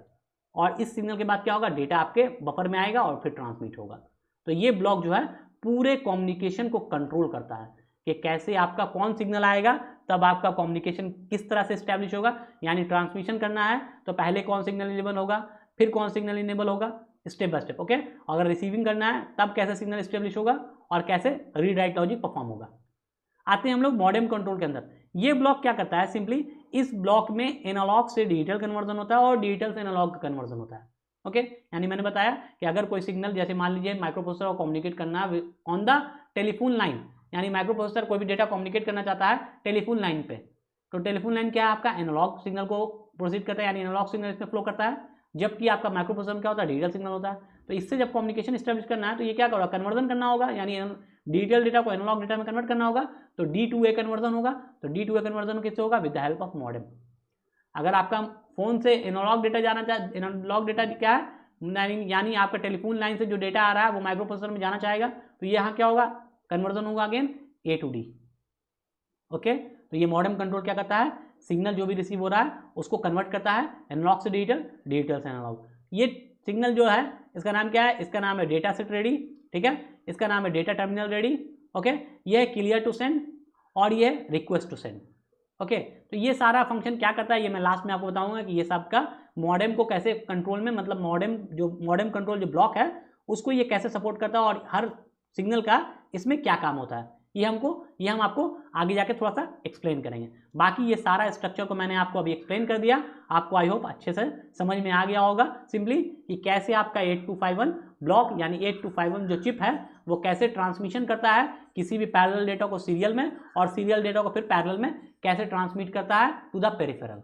और इस सिग्नल के बाद क्या होगा, डेटा आपके बफर में आएगा और फिर ट्रांसमिट होगा। तो ये ब्लॉक जो है पूरे कम्युनिकेशन को कंट्रोल करता है कि कैसे आपका कौन सिग्नल आएगा, तब आपका कम्युनिकेशन किस तरह से एस्टैब्लिश होगा। यानी ट्रांसमिशन करना है तो पहले कौन सिग्नल इनेबल होगा, फिर कौन सिग्नल इनेबल होगा, स्टेप बाय स्टेप। ओके, अगर रिसीविंग करना है तब कैसे सिग्नल एस्टैब्लिश होगा और कैसे रीड राइट लॉजिक परफॉर्म होगा। आते हैं हम लोग मॉडेम कंट्रोल के अंदर। ये ब्लॉक क्या करता है, सिंपली इस ब्लॉक में एनालॉग से डिजिटल कन्वर्जन होता है और डिजिटल से एनालॉग का कन्वर्जन होता है। ओके, यानी मैंने बताया कि अगर कोई सिग्नल, जैसे मान लीजिए माइक्रो प्रोसेसर को कम्युनिकेट करना ऑन द टेलीफोन लाइन, यानी माइक्रो प्रोसेसर कोई भी डेटा कम्युनिकेट करना चाहता है टेलीफोन लाइन पे, तो टेलीफोन लाइन क्या है, आपका एनालॉग सिग्नल को प्रोसीड करता है, यानी एनालॉग सिग्नल इसमें फ्लो करता है, जबकि आपका माइक्रो प्रोसेसर क्या होता है, डिजिटल सिग्नल होता है। तो इससे जब कम्युनिकेशन एस्टैब्लिश करना है तो ये क्या होगा, कन्वर्जन करना होगा, यानी डिजिटल डेटा को एनालॉग डेटा में कन्वर्ट करना होगा, तो D2A कन्वर्जन होगा। तो D2A कन्वर्जन किससे होगा, with the help of modem. अगर आपका फोन से एनालॉग डेटा जाना चाहे, एनालॉग डेटा क्या है, यानी आपका टेलीफोन लाइन से जो डेटा आ रहा है वो माइक्रो प्रोसेसर में जाना चाहेगा, तो यहाँ क्या होगा, कन्वर्जन होगा again A to D। Okay, तो ये मॉडेम कंट्रोल क्या करता है, सिग्नल जो भी रिसीव हो रहा है उसको कन्वर्ट करता है एनालॉग से डिजिटल, डिजिटल से एनालॉग। ये सिग्नल जो है इसका नाम क्या है, इसका नाम है डेटा सेट रेडी। ठीक है, इसका नाम है डेटा टर्मिनल रेडी। ओके, ये है क्लियर टू सेंड और ये रिक्वेस्ट टू सेंड। ओके, तो ये सारा फंक्शन क्या करता है, ये मैं लास्ट में आपको बताऊंगा कि ये सब का मॉडेम को कैसे कंट्रोल में, मतलब मॉडेम कंट्रोल जो ब्लॉक है उसको ये कैसे सपोर्ट करता है और हर सिग्नल का इसमें क्या काम होता है, ये हम आपको आगे जाके थोड़ा सा एक्सप्लेन करेंगे। बाकी ये सारा स्ट्रक्चर को मैंने आपको अभी एक्सप्लेन कर दिया, आपको आई होप अच्छे से समझ में आ गया होगा सिंपली कि कैसे आपका 8251 ब्लॉक यानी 8251 जो चिप है वो कैसे ट्रांसमिशन करता है किसी भी पैरेलल डेटा को सीरियल में, और सीरियल डेटा को फिर पैरेलल में कैसे ट्रांसमिट करता है टू द पेरिफेरल।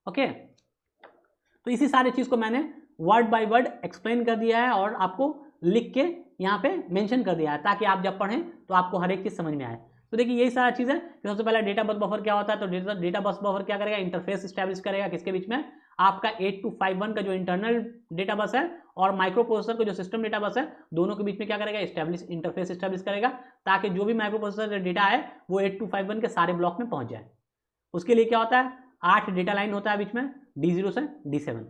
ओके, तो इसी सारी चीज़ को मैंने वर्ड बाय वर्ड एक्सप्लेन कर दिया है और आपको लिख के यहाँ पे मेंशन कर दिया है ताकि आप जब पढ़ें तो आपको हर एक चीज़ समझ में आए। तो देखिए यही सारा चीज़ है कि सबसे पहले डेटा बस बफर क्या होता है, तो डेटा बस बफर क्या करेगा, इंटरफेस स्टैब्लिश करेगा किसके बीच में, आपका 8251 का जो इंटरनल डेटा बस है और माइक्रो प्रोसेसर का जो सिस्टम डेटा बस है, दोनों के बीच में क्या करेगा, इंटरफेस स्टैब्लिश करेगा ताकि जो भी माइक्रो प्रोसेसर का डेटा है वो 8251 के सारे ब्लॉक में पहुंच जाए। उसके लिए क्या होता है, 8 डेटा लाइन होता है बीच में, D0 से D7।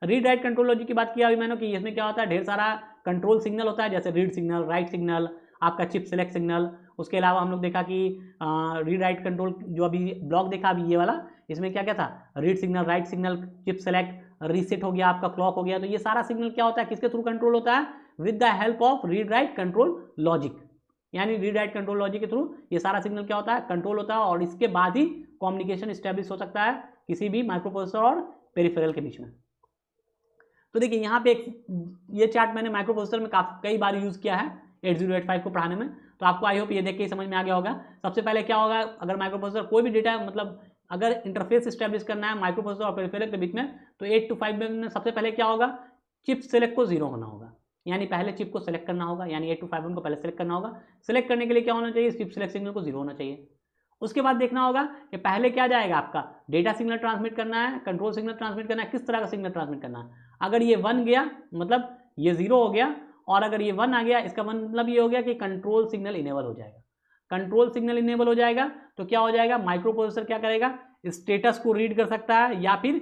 Read write control logic की बात किया अभी मैंने कि इसमें क्या होता है, ढेर सारा कंट्रोल सिग्नल होता है जैसे रीड सिग्नल, राइट सिग्नल, आपका चिप सेलेक्ट सिग्नल। उसके अलावा हम लोग देखा कि रीड राइट कंट्रोल जो अभी ब्लॉक देखा अभी ये वाला, इसमें क्या क्या था, read signal, write signal, chip select, reset हो गया, आपका क्लॉक हो गया। तो ये सारा सिग्नल क्या होता है, किसके थ्रू कंट्रोल होता है, with the help of read write control logic. यानी रीड राइट कंट्रोल लॉजिक के थ्रू ये सारा सिग्नल क्या होता है, कंट्रोल होता है, और इसके बाद ही कम्युनिकेशन एस्टेब्लिश हो सकता है किसी भी माइक्रो प्रोसेसर और पेरिफेरल के बीच में। तो देखिए यहाँ पे ये चार्ट मैंने माइक्रो प्रोसेसर में कई बार यूज़ किया है 8085 को पढ़ाने में, तो आपको आई होप ये देख के ही समझ में आ गया होगा। सबसे पहले क्या होगा, अगर माइक्रो प्रोसेसर कोई भी डेटा मतलब अगर इंटरफेस इस्टेब्लिश करना है माइक्रो प्रोसेसर और पेरिफेरल के बीच में, तो 825 में सबसे पहले क्या होगा, चिप सेलेक्ट को 0 होना होगा, यानी पहले चिप को सेलेक्ट करना होगा, यानी 8251 को पहले सेलेक्ट करना होगा। सेलेक्ट करने के लिए क्या होना चाहिए, चिप सेलेक्ट सिग्नल को 0 होना चाहिए। उसके बाद देखना होगा कि पहले क्या जाएगा, आपका डेटा सिग्नल ट्रांसमिट करना है, कंट्रोल सिग्नल ट्रांसमिट करना है, किस तरह का सिग्नल ट्रांसमिट करना है। अगर ये 1 गया मतलब ये 0 हो गया, और अगर ये 1 आ गया इसका मतलब ये हो गया कि कंट्रोल सिग्नल इनेबल हो जाएगा। कंट्रोल सिग्नल इनेबल हो जाएगा तो क्या हो जाएगा, माइक्रो प्रोसेसर क्या करेगा, स्टेटस को रीड कर सकता है या फिर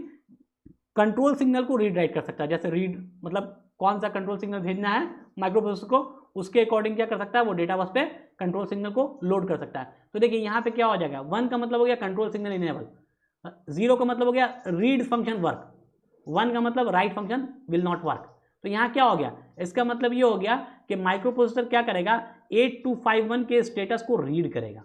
कंट्रोल सिग्नल को रीड राइट कर सकता है। जैसे रीड मतलब कौन सा कंट्रोल सिग्नल भेजना है माइक्रो प्रोसेसर को, उसके अकॉर्डिंग क्या कर सकता है, वो डेटा बस पे कंट्रोल सिग्नल को लोड कर सकता है। तो देखिए यहाँ पे क्या हो जाएगा, 1 का मतलब हो गया कंट्रोल सिग्नल इनेबल, 0 का मतलब हो गया रीड फंक्शन वर्क, 1 का मतलब right function will not work. तो यहाँ क्या हो गया, इसका मतलब ये हो गया कि माइक्रो प्रोसेसर क्या करेगा, 8251 के स्टेटस को रीड करेगा।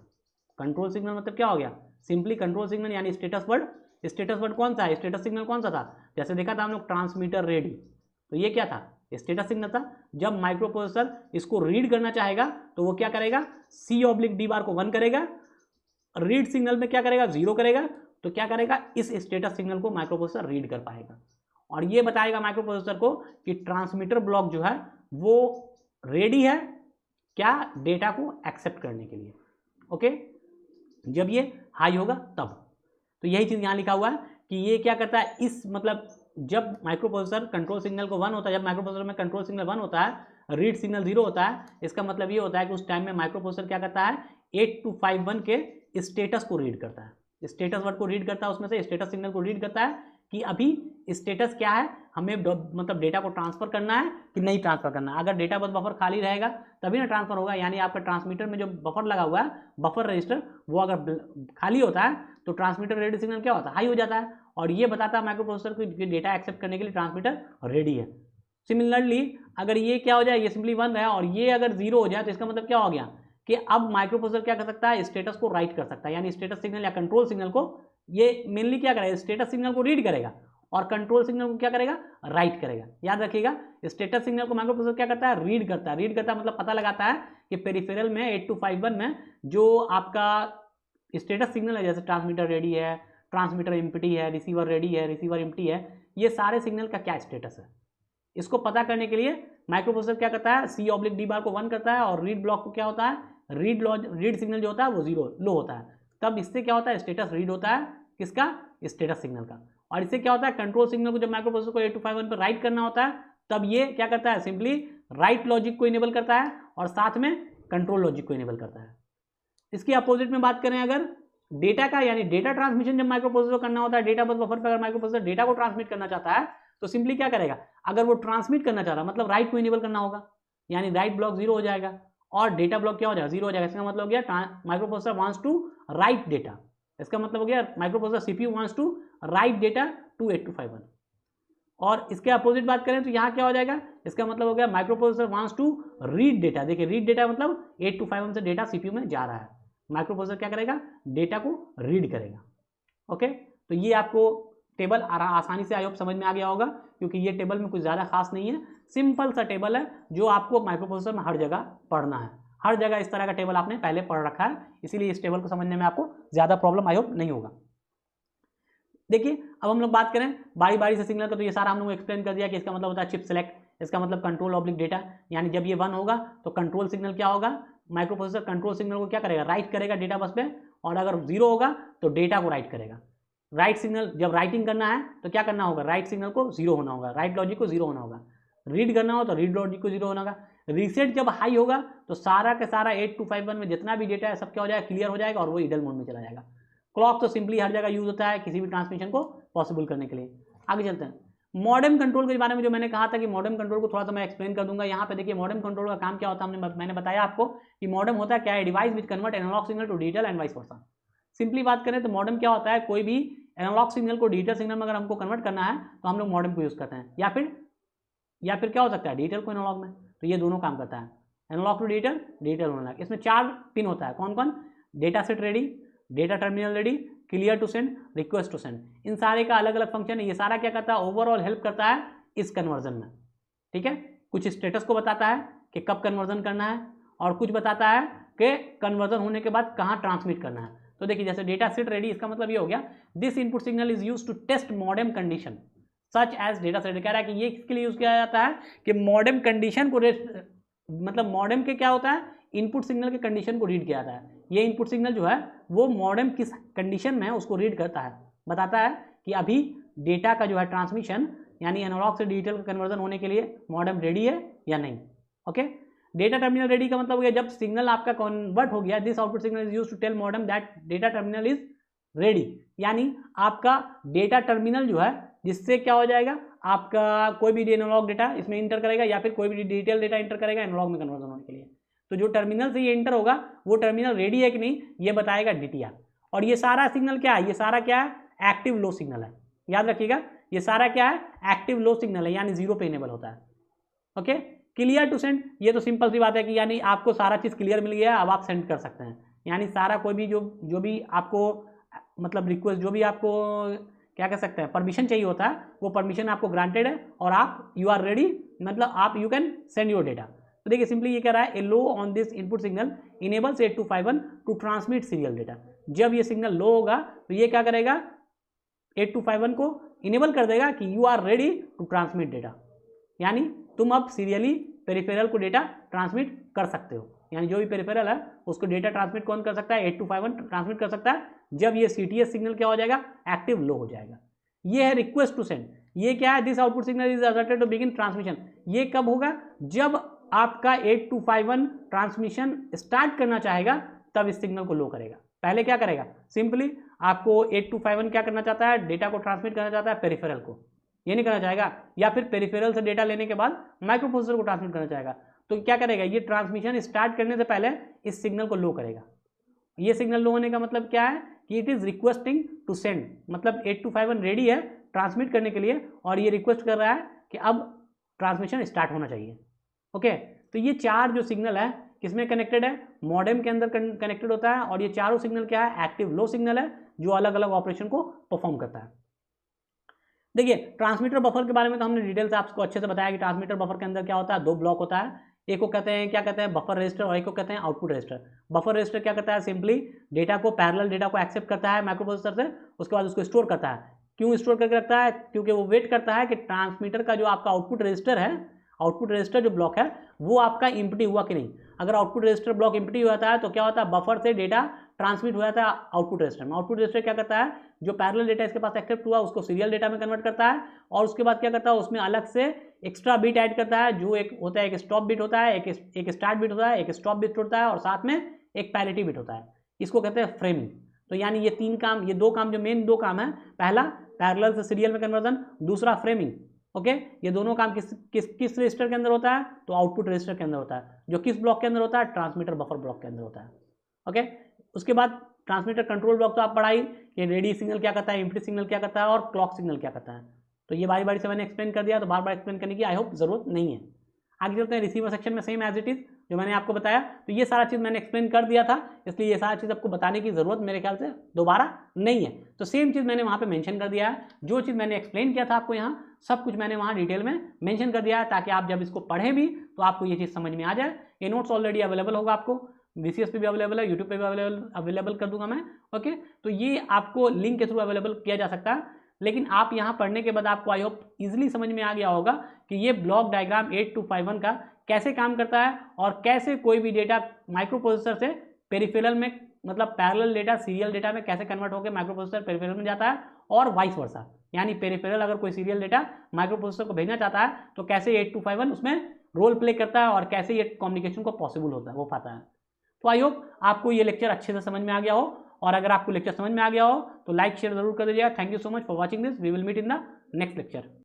कंट्रोल सिग्नल मतलब क्या हो गया, सिंपली कंट्रोल सिग्नल यानी स्टेटस वर्ड। स्टेटस वर्ड कौन सा है, स्टेटस सिग्नल कौन सा था, जैसे देखा था हम लोग ट्रांसमीटर रेडी, तो ये क्या था, स्टेटस सिग्नल था। जब माइक्रो प्रोसेसर इसको रीड करना चाहेगा तो वो क्या करेगा, C/D बार को 1 करेगा, रीड सिग्नल में क्या करेगा 0 करेगा, तो क्या करेगा, इस स्टेटस सिग्नल को माइक्रो प्रोसेसर रीड कर पाएगा और ये बताएगा माइक्रो प्रोसेसर को कि ट्रांसमीटर ब्लॉक जो है वो रेडी है क्या डेटा को एक्सेप्ट करने के लिए। ओके, जब ये हाई होगा तब। तो यही चीज़ यहाँ लिखा हुआ है कि ये क्या करता है, इस मतलब जब माइक्रो प्रोसेसर कंट्रोल सिग्नल को 1 होता है, जब माइक्रो प्रोसेसर में कंट्रोल सिग्नल 1 होता है, रीड सिग्नल 0 होता है, इसका मतलब ये होता है कि उस टाइम में माइक्रो प्रोसेसर क्या करता है, 8251 के स्टेटस को रीड करता है, स्टेटस वर्ड को रीड करता है, उसमें से स्टेटस सिग्नल को रीड करता है कि अभी स्टेटस क्या है, हमें मतलब डेटा को ट्रांसफर करना है कि नहीं ट्रांसफर करना है। अगर डेटा बस बफर खाली रहेगा तभी ना ट्रांसफर होगा, यानी आपका ट्रांसमीटर में जो बफर लगा हुआ है, बफर रजिस्टर, वो अगर खाली होता है तो ट्रांसमीटर रेडी सिग्नल क्या होता है, हाई हो जाता है, और ये बताता है माइक्रो प्रोसेसर को डेटा एक्सेप्ट करने के लिए ट्रांसमीटर रेडी है। सिमिलरली अगर ये क्या हो जाए, ये सिंपली 1 है और ये अगर 0 हो जाए तो इसका मतलब क्या हो गया कि अब माइक्रो प्रोसेसर क्या कर सकता है, स्टेटस को राइट कर सकता है, यानी स्टेटस सिग्नल या कंट्रोल सिग्नल को ये मेनली क्या करेगा, स्टेटस सिग्नल को रीड करेगा और कंट्रोल सिग्नल को क्या करेगा, राइट करेगा। याद रखिएगा, स्टेटस सिग्नल को माइक्रो प्रोसेसर क्या करता है, रीड करता है। रीड करता है मतलब पता लगाता है कि पेरिफेरल में 8251 में जो आपका स्टेटस सिग्नल है, जैसे ट्रांसमीटर रेडी है, ट्रांसमीटर एम्प्टी है, रिसीवर रेडी है, रिसीवर एम्प्टी है, ये सारे सिग्नल का क्या स्टेटस है, इसको पता करने के लिए माइक्रो प्रोसेसर क्या करता है, C/D बार को 1 करता है और रीड ब्लॉक को क्या होता है, रीड सिग्नल जो होता है वो 0 लो होता है, तब इससे क्या होता है, स्टेटस रीड होता है किसका, स्टेटस सिग्नल का। और इससे क्या होता है, कंट्रोल सिग्नल को जब माइक्रो प्रोसेसर को 8251 पर राइट करना होता है तब ये क्या करता है, सिंपली राइट लॉजिक को इनेबल करता है और साथ में कंट्रोल लॉजिक को इनेबल करता है। इसके अपोजिट में बात करें अगर डेटा का, यानी डेटा ट्रांसमिशन जब माइक्रो प्रोसेसर करना होता है, डेटा बस बफर पर अगर माइक्रो प्रोसेसर डेटा को ट्रांसमिट करना चाहता है तो सिंपली क्या करेगा, अगर वो ट्रांसमिट करना चाह रहा है मतलब राइट को इनेबल करना होगा, यानी राइट ब्लॉक 0 हो जाएगा और डेटा ब्लॉक क्या हो जाएगा, 0 हो जाएगा। इसका मतलब हो गया microprocessor wants to write data, इसका मतलब हो गया microprocessor CPU wants to write data to 8251। और इसके अपोजिट बात करें तो यहाँ क्या हो जाएगा, इसका मतलब हो गया microprocessor wants to read data. देखिए रीड डेटा मतलब 8251 से डेटा सीपीयू में जा रहा है, माइक्रो प्रोसेसर क्या करेगा, डेटा को रीड करेगा। ओके, तो ये आपको टेबल आसानी से आई होप समझ में आ गया होगा, क्योंकि ये टेबल में कुछ ज़्यादा खास नहीं है, सिंपल सा टेबल है जो आपको माइक्रो प्रोसेसर में हर जगह पढ़ना है। हर जगह इस तरह का टेबल आपने पहले पढ़ रखा है, इसीलिए इस टेबल को समझने में आपको ज़्यादा प्रॉब्लम आई होप नहीं होगा। देखिए अब हम लोग बात करें बारी बारी से सिग्नल का, तो ये सारा हम लोग एक्सप्लेन कर दिया कि इसका मतलब होता है चिप सेलेक्ट, इसका मतलब कंट्रोल ऑब्लिक डेटा, यानी जब ये 1 होगा तो कंट्रोल सिग्नल क्या होगा, माइक्रो प्रोसेसर कंट्रोल सिग्नल को क्या करेगा, राइट करेगा डेटा बस पे, और अगर 0 होगा तो डेटा को राइट करेगा। राइट सिग्नल जब राइटिंग करना है तो क्या करना होगा, राइट सिग्नल को 0 होना होगा, राइट लॉजिक को 0 होना होगा। रीड करना हो तो रीड लॉजिक को 0 होना होगा। रीसेट जब हाई होगा तो सारा का सारा 8251 में जितना भी डेटा है सब क्या हो जाएगा, क्लियर हो जाएगा और वो इडल मोड में चला जाएगा। क्लॉक तो सिंपली हर जगह यूज होता है किसी भी ट्रांसमिशन को पॉसिबल करने के लिए। आगे चलते हैं मॉडेम कंट्रोल के बारे में, जो मैंने कहा था कि मॉडेम कंट्रोल को थोड़ा सा मैं एक्सप्लेन कर दूंगा। यहाँ पे देखिए मॉडेम कंट्रोल का काम क्या होता है, मैंने बताया आपको कि मॉडेम होता है क्या है, device which convert analog signal to digital and vice versa. Simply बात करें तो मॉडेम क्या होता है, कोई भी एनालॉग सिग्नल को डिजिटल सिग्नल में अगर हमको कन्वर्ट करना है तो हम लोग मॉडेम को यूज करते हैं, या फिर क्या हो सकता है डिजिटल को एनालॉग में, तो ये दोनों काम करता है, analogue to digital, digital analogue. इसमें 4 पिन होता है, कौन कौन, data set ready, data terminal ready, clear to send, request to send. इन सारे का अलग अलग फंक्शन है, ये सारा क्या करता है, ओवरऑल हेल्प करता है इस कन्वर्जन में। ठीक है, कुछ स्टेटस को बताता है कि कब कन्वर्जन करना है, और कुछ बताता है कि कन्वर्जन होने के बाद कहाँ ट्रांसमिट करना है। तो देखिए जैसे डेटा सेट रेडी, इसका मतलब ये हो गया this input signal is use to test modem condition such as data set. कह रहा है कि ये किसके लिए यूज किया जाता है कि मॉडेम कंडीशन को मतलब मॉडेम के क्या होता है, इनपुट सिग्नल के कंडीशन को रीड किया जाता है। ये इनपुट सिग्नल जो है वो मॉडेम किस कंडीशन में है उसको रीड करता है, बताता है कि अभी डेटा का जो है ट्रांसमिशन यानी एनालॉग से डिजिटल कन्वर्जन होने के लिए मॉडेम रेडी है या नहीं। ओके, डेटा टर्मिनल रेडी का मतलब हो गया जब सिग्नल आपका कन्वर्ट हो गया, this output signal is used to tell modem that data terminal is ready, यानी आपका डेटा टर्मिनल जो है जिससे क्या हो जाएगा, आपका कोई भी एनालॉग डेटा इसमें इंटर करेगा या फिर कोई भी डिजिटल डेटा इंटर करेगा एनालॉग में कन्वर्जन होने के लिए, तो जो टर्मिनल से ये इंटर होगा वो टर्मिनल रेडी है कि नहीं ये बताएगा DTR। और ये सारा सिग्नल क्या है, ये सारा क्या है, एक्टिव लो सिग्नल है, याद रखिएगा ये सारा क्या है, एक्टिव लो सिग्नल है, यानी 0 पे इनेबल होता है। ओके, क्लियर टू सेंड, ये तो सिंपल सी बात है कि यानी आपको सारा चीज़ क्लियर मिल गया है, अब आप सेंड कर सकते हैं, यानी सारा कोई भी जो भी आपको मतलब रिक्वेस्ट, जो भी आपको क्या कह सकते हैं परमिशन चाहिए होता है, वो परमिशन आपको ग्रांटेड है और आप यू आर रेडी, मतलब आप you can send your data. तो देखिए सिंपली ये कह रहा है a low on this input signal enables 8251 to transmit serial data. जब ये सिग्नल लो होगा तो ये क्या करेगा, 8251 को इनेबल कर देगा कि you are ready to transmit data, यानी तुम अब सीरियली पेरिफेरल को डेटा ट्रांसमिट कर सकते हो, यानी जो भी पेरिफेरल है उसको डेटा ट्रांसमिट कौन कर सकता है, 8251 ट्रांसमिट कर सकता है जब ये CTS सिग्नल क्या हो जाएगा, एक्टिव लो हो जाएगा। ये है रिक्वेस्ट टू सेंड, ये क्या है, this output signal is asserted to begin transmission. ये कब होगा, जब आपका 8251 ट्रांसमिशन स्टार्ट करना चाहेगा तब इस सिग्नल को लो करेगा। पहले क्या करेगा, सिंपली आपको 8251 क्या करना चाहता है, डेटा को ट्रांसमिट करना चाहता है पेरिफेरल को, ये नहीं करना चाहेगा, या फिर पेरिफेरल से डेटा लेने के बाद माइक्रो प्रोसेसर को ट्रांसमिट करना चाहेगा, तो क्या करेगा, ये ट्रांसमिशन स्टार्ट करने से पहले इस सिग्नल को लो करेगा। ये सिग्नल लो होने का मतलब क्या है कि it is requesting to send, मतलब 8251 रेडी है ट्रांसमिट करने के लिए और ये रिक्वेस्ट कर रहा है कि अब ट्रांसमिशन स्टार्ट होना चाहिए। ओके, तो ये 4 जो सिग्नल है किसमें कनेक्टेड है, मॉडेम के अंदर कनेक्टेड होता है, और ये चारों सिग्नल क्या है, एक्टिव लो सिग्नल है जो अलग अलग ऑपरेशन को परफॉर्म करता है। देखिए ट्रांसमीटर बफर के बारे में तो हमने डिटेल से आपको अच्छे से बताया कि ट्रांसमीटर बफर के अंदर क्या होता है, 2 ब्लॉक होता है, एक को कहते हैं क्या कहते हैं बफर रजिस्टर और एक को कहते हैं आउटपुट रजिस्टर। बफर रजिस्टर क्या करता है, सिंपली डेटा को पैरेलल डेटा को एक्सेप्ट करता है माइक्रो प्रोसेसर से, उसके बाद उसको स्टोर करता है। क्यों स्टोर करके रखता है, क्योंकि वो वेट करता है कि ट्रांसमीटर का जो आपका आउटपुट रजिस्टर है, आउटपुट रजिस्टर जो ब्लॉक है वो आपका इम्प्टी हुआ कि नहीं। अगर आउटपुट रजिस्टर ब्लॉक इम्प्टी हुआ है तो क्या होता है, बफर से डेटा ट्रांसमिट हुआ था आउटपुट रजिस्टर में। आउटपुट रजिस्टर क्या करता है, जो पैरेलल डेटा इसके पास एक्सेप्ट हुआ उसको सीरियल डेटा में कन्वर्ट करता है, और उसके बाद क्या करता है उसमें अलग से एक्स्ट्रा बिट ऐड करता है, जो एक होता है, एक स्टॉप बिट होता है, एक स्टार्ट बिट होता है, एक स्टॉप बिट होता है, और साथ में एक पैरिटी बिट होता है, इसको कहते हैं फ्रेमिंग। तो यानी ये 3 काम, ये 2 काम जो मेन 2 काम है, पहला पैरेलल से सीरियल में कन्वर्जन, दूसरा फ्रेमिंग। ओके, ये दोनों काम किस रजिस्टर के अंदर होता है, तो आउटपुट रजिस्टर के अंदर होता है, जो किस ब्लॉक के अंदर होता है, ट्रांसमीटर बफर ब्लॉक के अंदर होता है। ओके, उसके बाद ट्रांसमीटर कंट्रोल ब्लॉक तो आप पढ़ाई कि रेडी सिग्नल क्या करता है, इम्प्टी सिग्नल क्या करता है और क्लॉक सिग्नल क्या करता है। तो ये बारी बारी से मैंने एक्सप्लेन कर दिया, तो बार बार एक्सप्लेन करने की आई होप जरूरत नहीं है। आगे चलते हैं रिसीवर सेक्शन में, सेम एज इट इज जो मैंने आपको बताया। तो ये सारा चीज़ मैंने एक्सप्लेन कर दिया था, इसलिए ये सारा चीज़ आपको बताने की जरूरत मेरे ख्याल से दोबारा नहीं है। तो सेम चीज़ मैंने वहाँ पे मेंशन कर दिया है, जो चीज़ मैंने एक्सप्लेन किया था आपको यहाँ सब कुछ मैंने वहाँ डिटेल में मेंशन कर दिया है, ताकि आप जब इसको पढ़ें भी तो आपको ये चीज़ समझ में आ जाए। ये नोट्स ऑलरेडी अवेलेबल होगा आपको, VCS पे भी अवेलेबल है, यूट्यूब पे भी अवेलेबल कर दूंगा मैं। ओके, तो ये आपको लिंक के थ्रू अवेलेबल किया जा सकता है। लेकिन आप यहाँ पढ़ने के बाद आपको आई होप इजीली समझ में आ गया होगा कि ये ब्लॉक डायग्राम 8251 का कैसे काम करता है और कैसे कोई भी डेटा माइक्रो प्रोसेसर से पेरिफेरल में, मतलब पैरेलल डेटा सीरियल डेटा में कैसे कन्वर्ट होकर माइक्रो प्रोसेसर पेरिफेरल में जाता है, और वाइस वर्सा। यानी पेरिफेरल अगर कोई सीरियल डेटा माइक्रो प्रोसेसर को भेजना चाहता है तो कैसे 8251 उसमें रोल प्ले करता है और कैसे ये कम्युनिकेशन को पॉसिबल होता है, वो पाता है। तो आई होप आपको ये लेक्चर अच्छे से समझ में आ गया हो, और अगर आपको लेक्चर समझ में आ गया हो तो लाइक शेयर जरूर कर दीजिएगा। Thank you so much for watching this, we will meet in the next lecture.